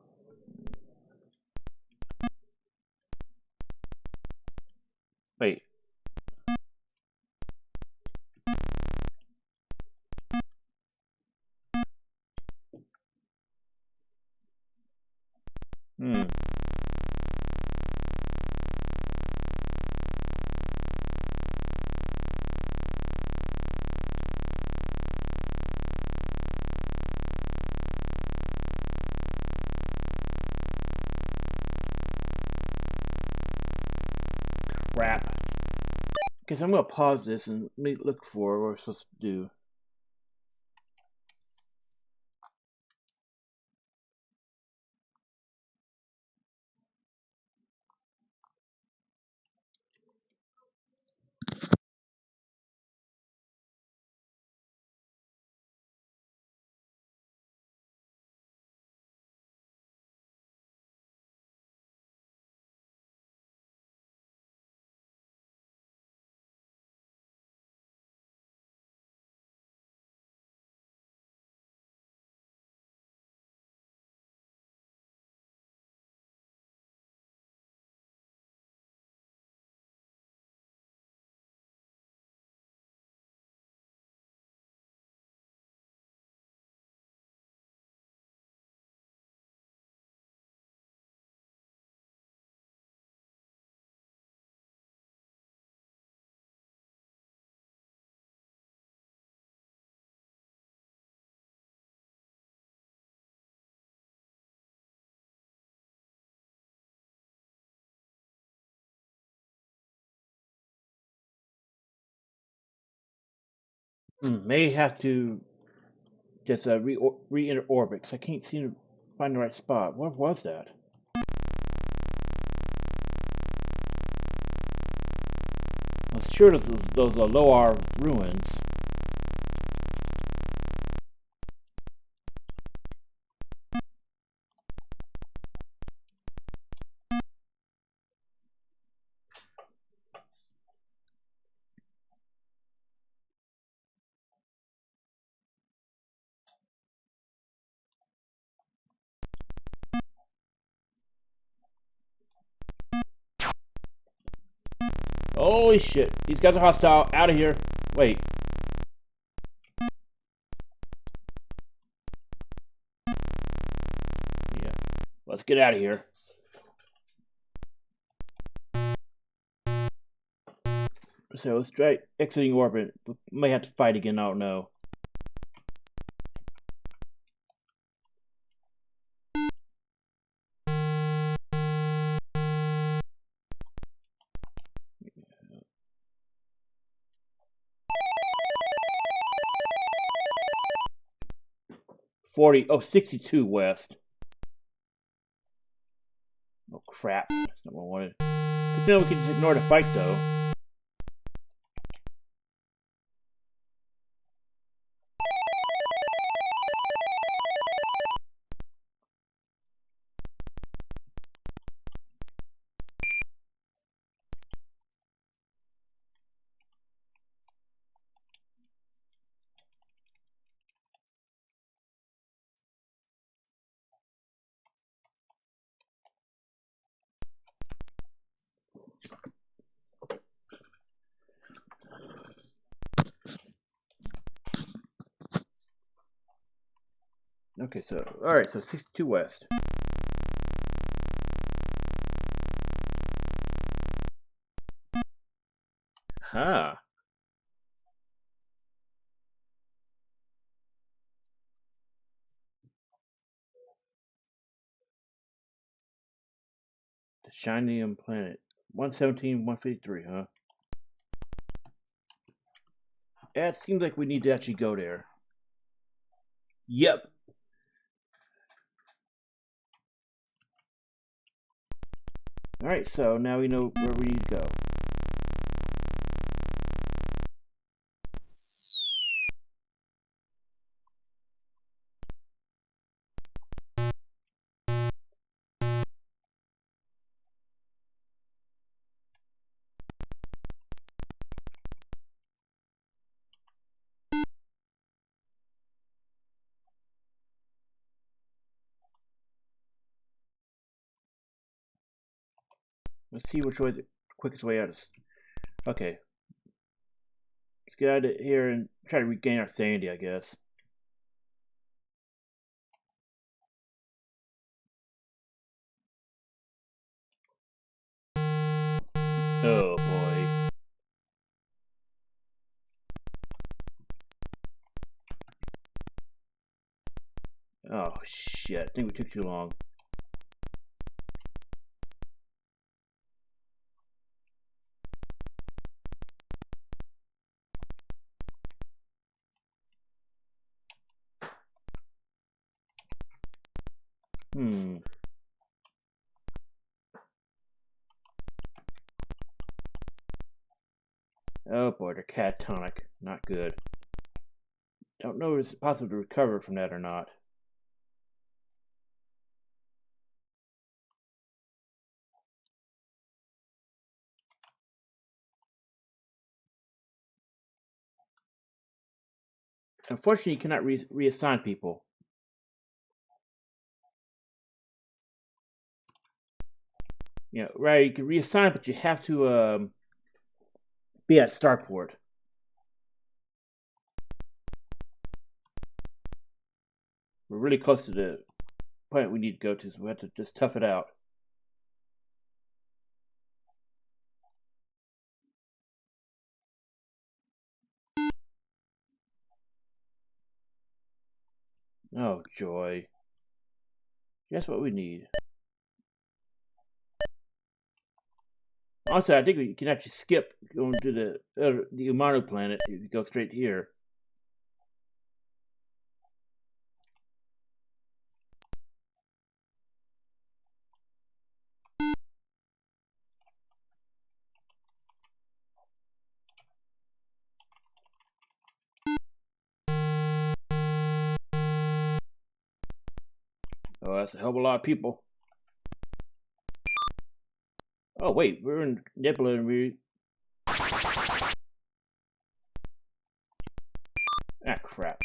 Wait. Hmm. Crap. Guess I'm gonna pause this and look for what we're supposed to do. May have to just re-enter orbit because I can't seem to find the right spot. What was that? I was sure those are Loar ruins. Holy shit. These guys are hostile. Out of here. Wait. Yeah. Let's get out of here. So let's try exiting orbit. We may have to fight again. I don't know. Oh, 62 west. Oh crap. That's not what I wanted. Good to know we can just ignore the fight though. Okay, so alright, so 62 west. Huh. The Shinium planet. 117, 153, huh? Yeah, it seems like we need to actually go there. Yep. Alright, so now we know where we need to go. Let's see which way the quickest way out is. Okay. Let's get out of here and try to regain our sanity, I guess. Oh boy. Oh shit. I think we took too long. Oh boy, they're catatonic. Not good. Don't know if it's possible to recover from that or not. Unfortunately, you cannot reassign people. You know, right? You can reassign, but you have to be at Starport. We're really close to the point we need to go to, so we have to just tough it out. Oh joy! That's what we need. Also, I think we can actually skip going to the Umano planet if you go straight here. Oh, that's a hell of a lot of people. Oh wait, we're in Nebula and we. Ah crap.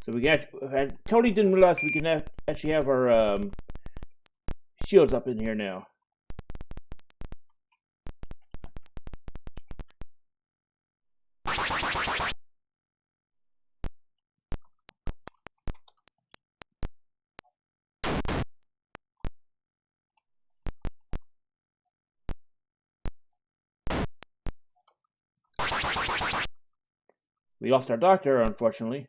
So we got. I totally didn't realize we can actually have our shields up in here now. We lost our doctor, unfortunately.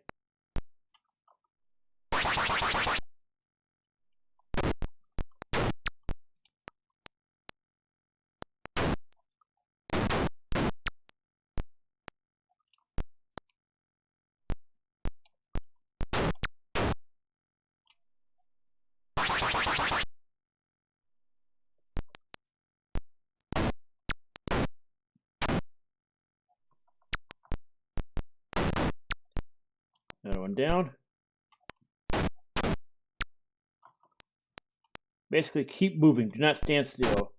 Another one down. Basically, keep moving. Do not stand still.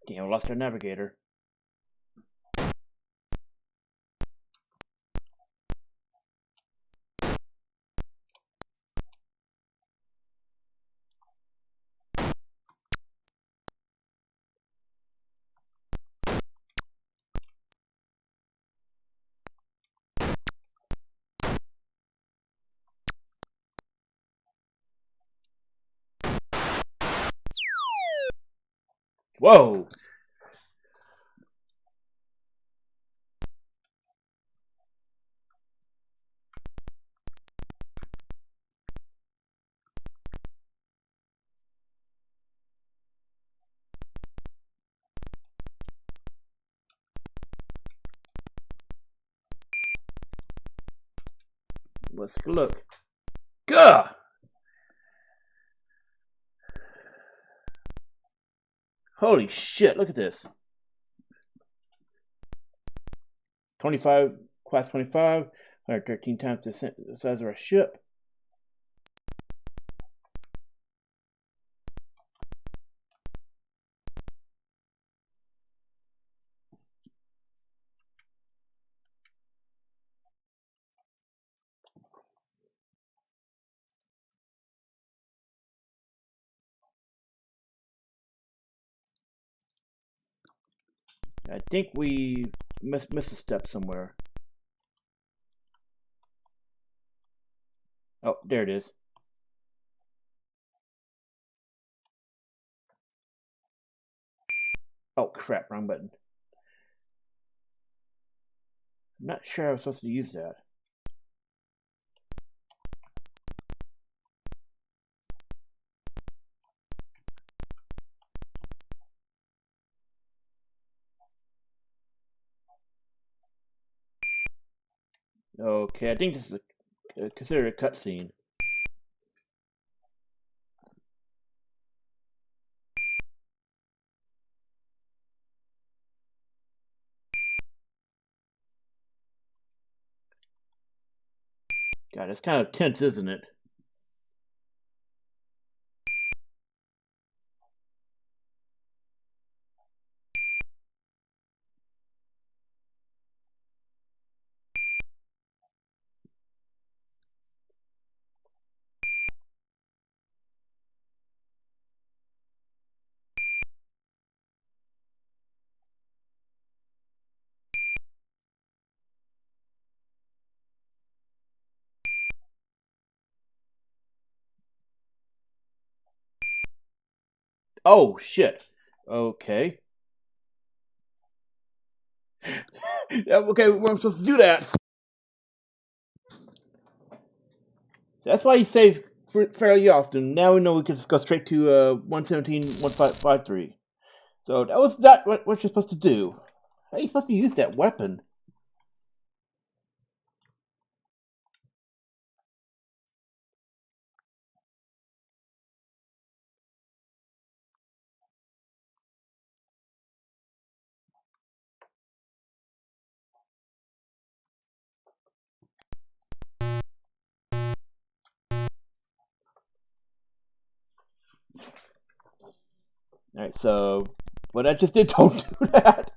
Damn, we lost our navigator. Whoa! Let's look. Gah! Holy shit, look at this. 25, class 25, 113 times the size of our ship. I think we missed a step somewhere. Oh, there it is. Oh crap, wrong button. I'm not sure I was supposed to use that. Okay, I think this is considered a cutscene. God, it's kind of tense, isn't it? Oh shit. Okay. Okay, we're supposed to do that. That's why you save fairly often. Now we know we can just go straight to 117, 1553. So that was what you're supposed to do. How are you supposed to use that weapon? Alright, so what I just did, don't do that.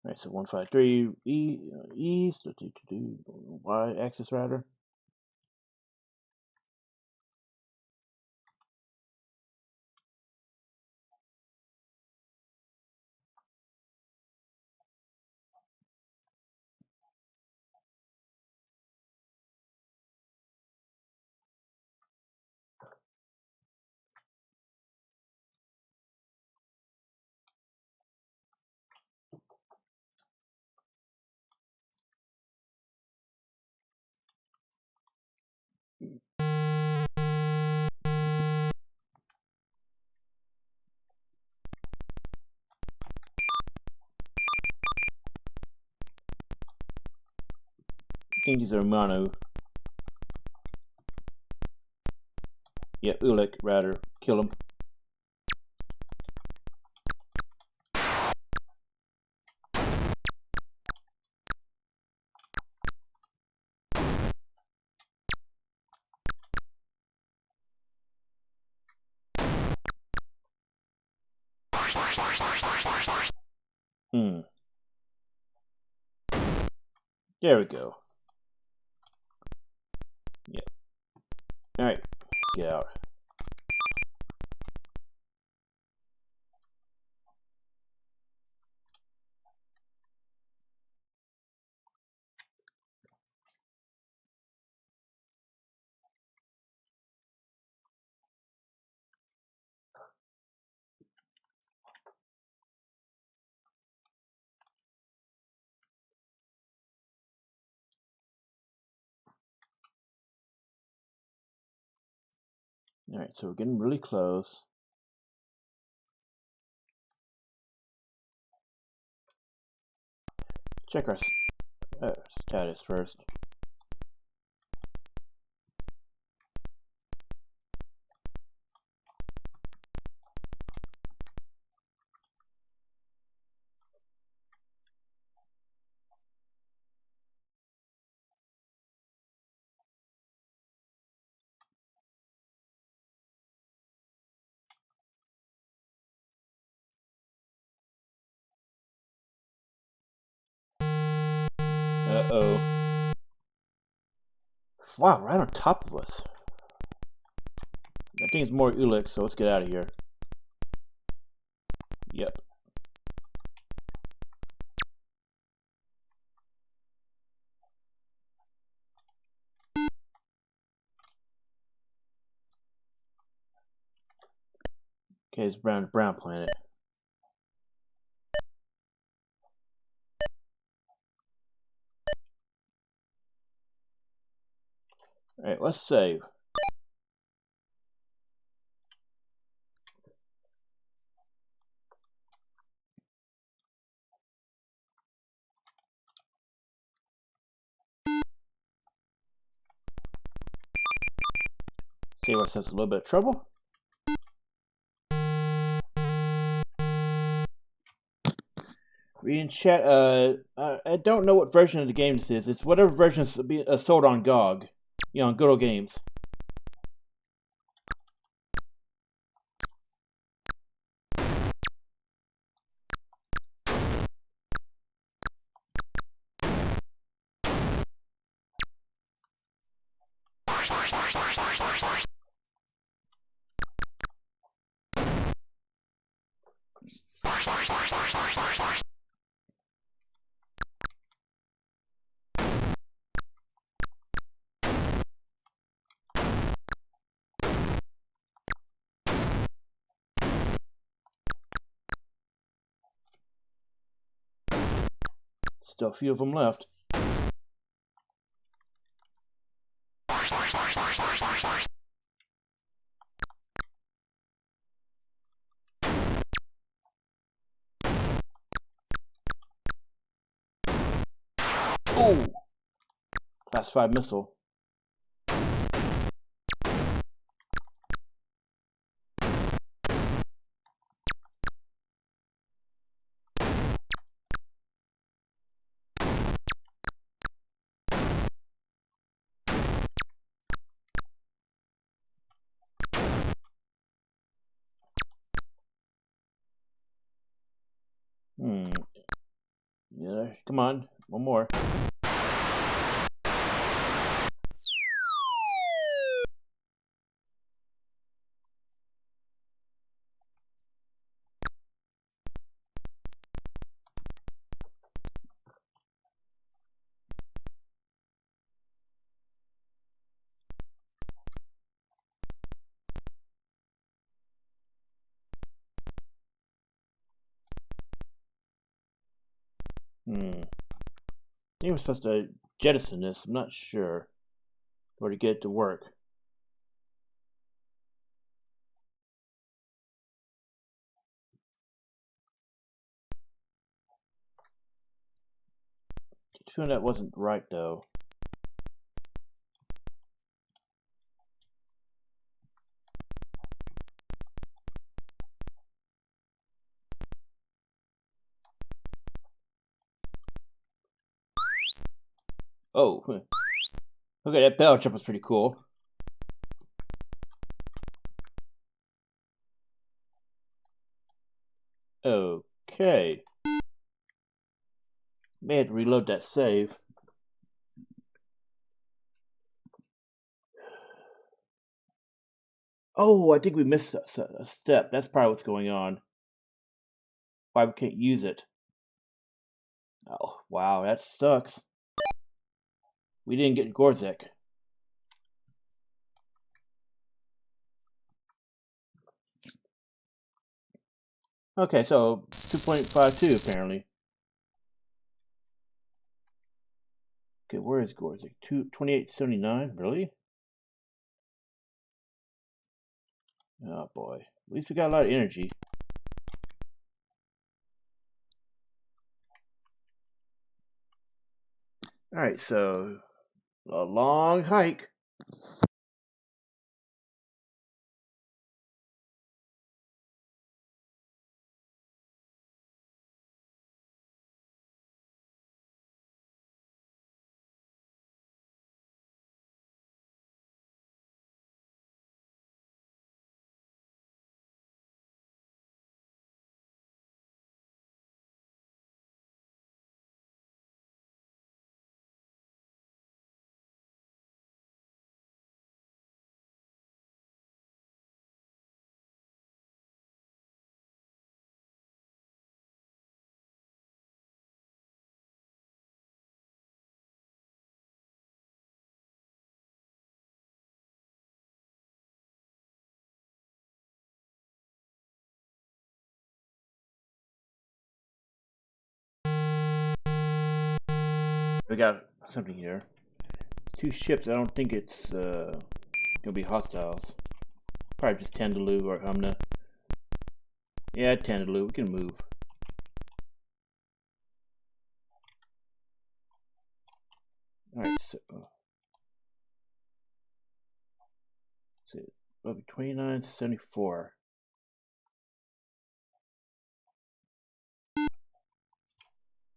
Alright, so 153 east, y axis rather. Can't use a mono. Yep, Ulick, rather. Kill him. There we go. Yep. Alright, get out. Alright, so we're getting really close. Check our status first. Uh-oh. Wow, right on top of us. I think it's more Ulick, so let's get out of here. Yep. Okay, it's brown planet. Alright, let's save. Save ourselves a little bit of trouble. Read in chat, I don't know what version of the game this is. It's whatever version is sold on GOG. You know, on Good Old Games. Still a few of them left. Oh! Class 5 missile. Yeah, come on. One more. I think we're supposed to jettison this. I'm not sure. Or to get it to work. I feel that wasn't right though. Oh, okay, that battle jump was pretty cool. Okay. May have to reload that save. Oh, I think we missed a step. That's probably what's going on. Why we can't use it. Oh, wow, that sucks. We didn't get Gorzek. Okay, so 2.52 apparently. Okay, where is Gorzek? 2879? Really? Oh boy. At least we got a lot of energy. Alright, so a long hike. We got something here. It's two ships. I don't think it's gonna be hostiles. Probably just Tandaloo or Humna. Yeah, Tandaloo. We can move. Alright, so 2974.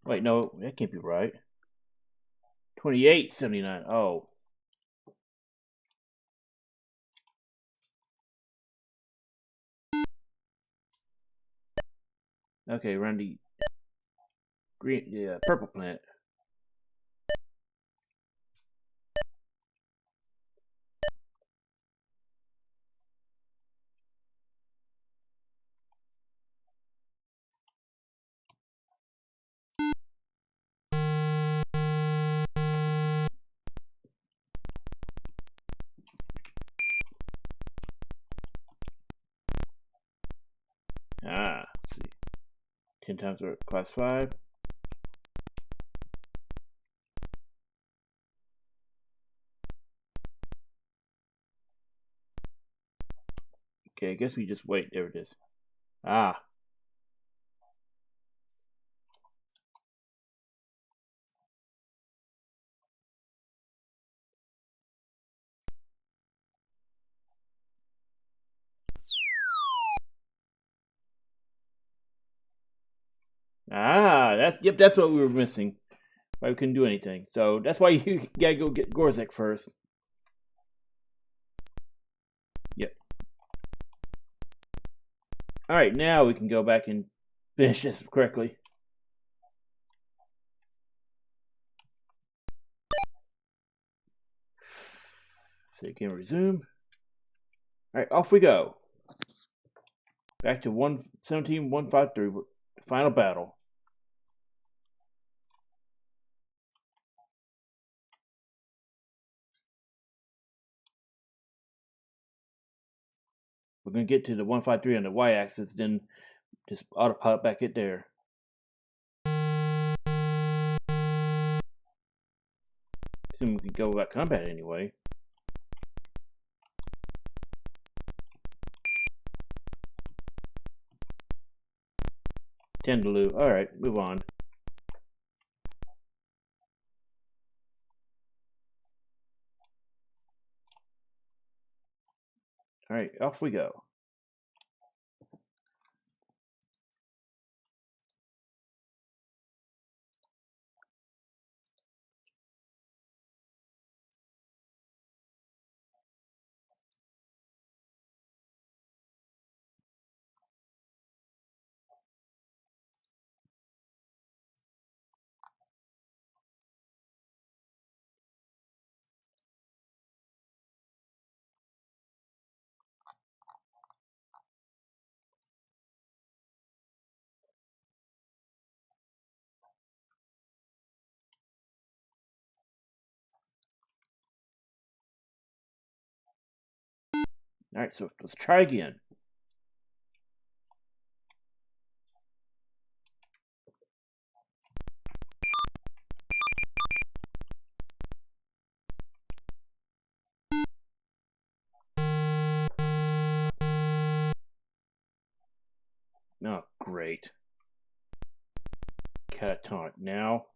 Wait, no, that can't be right. 2879. Oh. Okay, around the green, yeah, purple planet. Ah, let's see. 10 times class 5. Okay, I guess we just wait. There it is. Ah. Ah, that's what we were missing. Why we couldn't do anything. So that's why you gotta go get Gorzek first. Yep. Alright, now we can go back and finish this correctly. So you can resume. Alright, off we go. Back to 117-153, the final battle. We're gonna get to the 153 on the y-axis, then just autopilot back it there. Assume we can go about combat anyway. Tendaloo. Alright, move on. Alright, off we go. Alright, so let's try again. Oh, great. Catatonic now.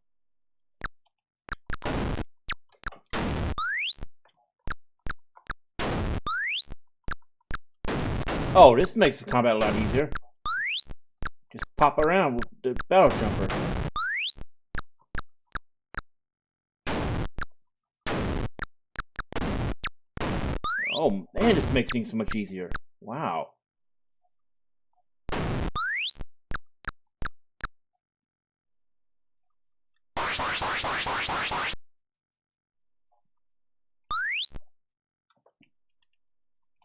Oh, this makes the combat a lot easier. Just pop around with the battle jumper. Oh man, this makes things so much easier. Wow.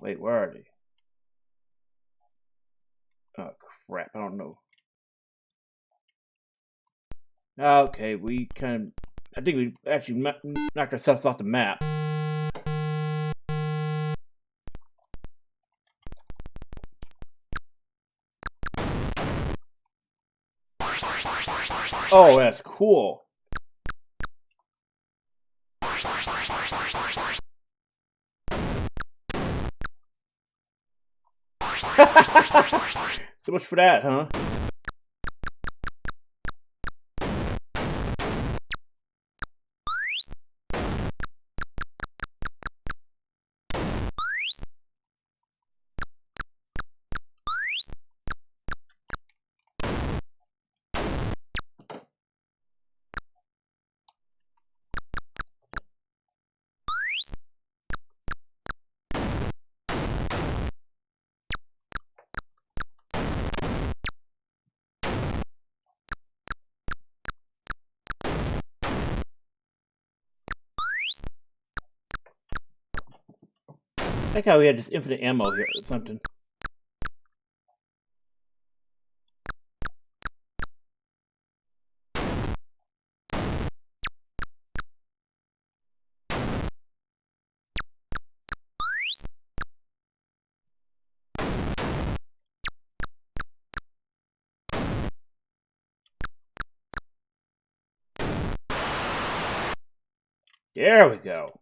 Wait, where are they? Oh crap, I don't know. Okay, we kind of... I think we actually knocked ourselves off the map. Oh, that's cool. So much for that, huh? I like how we had just infinite ammo here or something. There we go.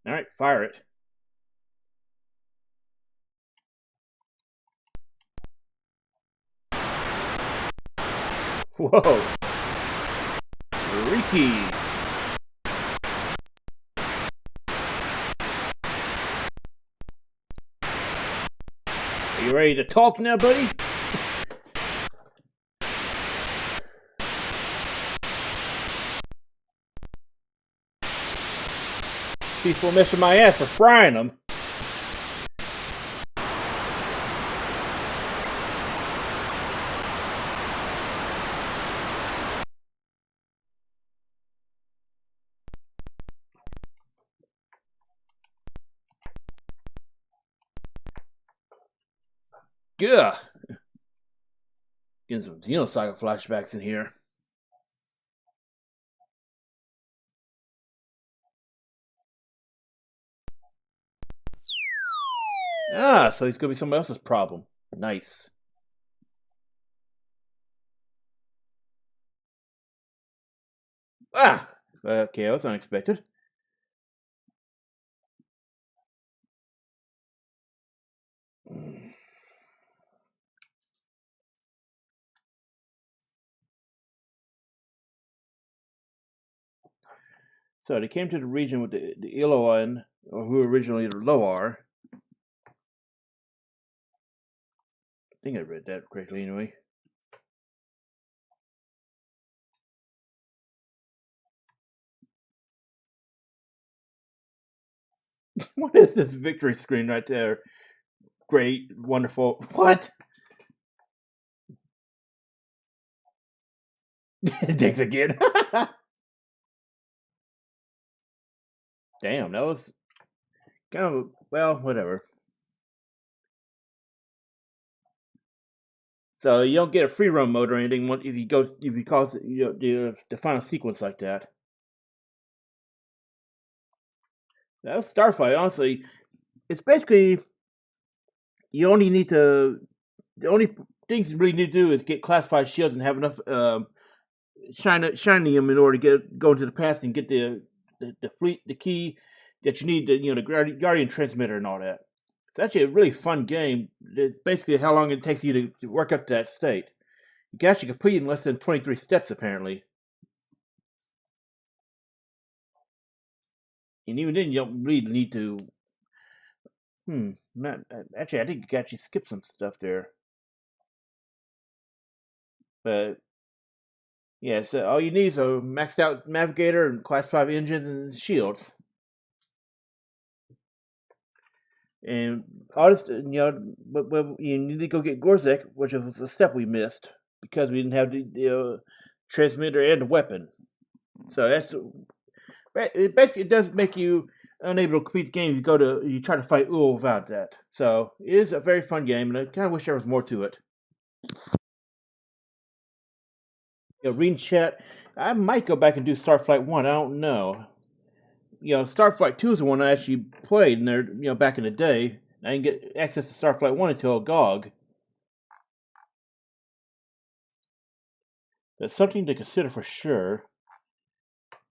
Alright, fire it. Whoa. Freaky. Are you ready to talk now, buddy? Peaceful mess with my ass for frying them. Gah. Getting some Xenosaga flashbacks in here. Ah, so he's gonna be somebody else's problem. Nice. Ah! Okay, that was unexpected. So they came to the region with the Iloan or who originally the low are. I think I read that correctly anyway. What is this victory screen right there? Great, wonderful. What? Thanks again. Damn, that was kind of, well, whatever. So you don't get a free run mode or anything if you cause the final sequence like that. That was Starflight. Honestly, it's basically you only need to. The only things you really need to do is get classified shields and have enough shinium in order to go into the past and get the key that you need, the Guardian transmitter and all that. It's actually a really fun game. It's basically how long it takes you to work up to that state. You can actually complete in less than 23 steps, apparently. And even then, you don't really need to. Not, actually, I think you can actually skip some stuff there. But yeah, so all you need is a maxed out navigator and class 5 engines and shields. And all this, but you need to go get Gorzek, which was a step we missed because we didn't have the transmitter and the weapon. So it does make you unable to complete the game. You try to fight Ull without that. So it is a very fun game, and I kind of wish there was more to it. Reading chat, I might go back and do Starflight 1. I don't know. Starflight 2 is the one I actually played in there, back in the day. I didn't get access to Starflight 1 until GOG. That's something to consider for sure.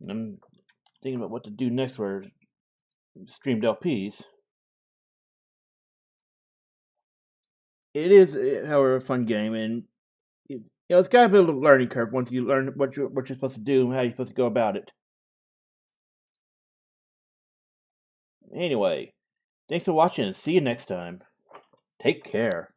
I'm thinking about what to do next for streamed LPs. It is, however, a fun game, and it's got a bit of a learning curve once you learn what you're supposed to do and how you're supposed to go about it. Anyway, thanks for watching, and see you next time. Take care.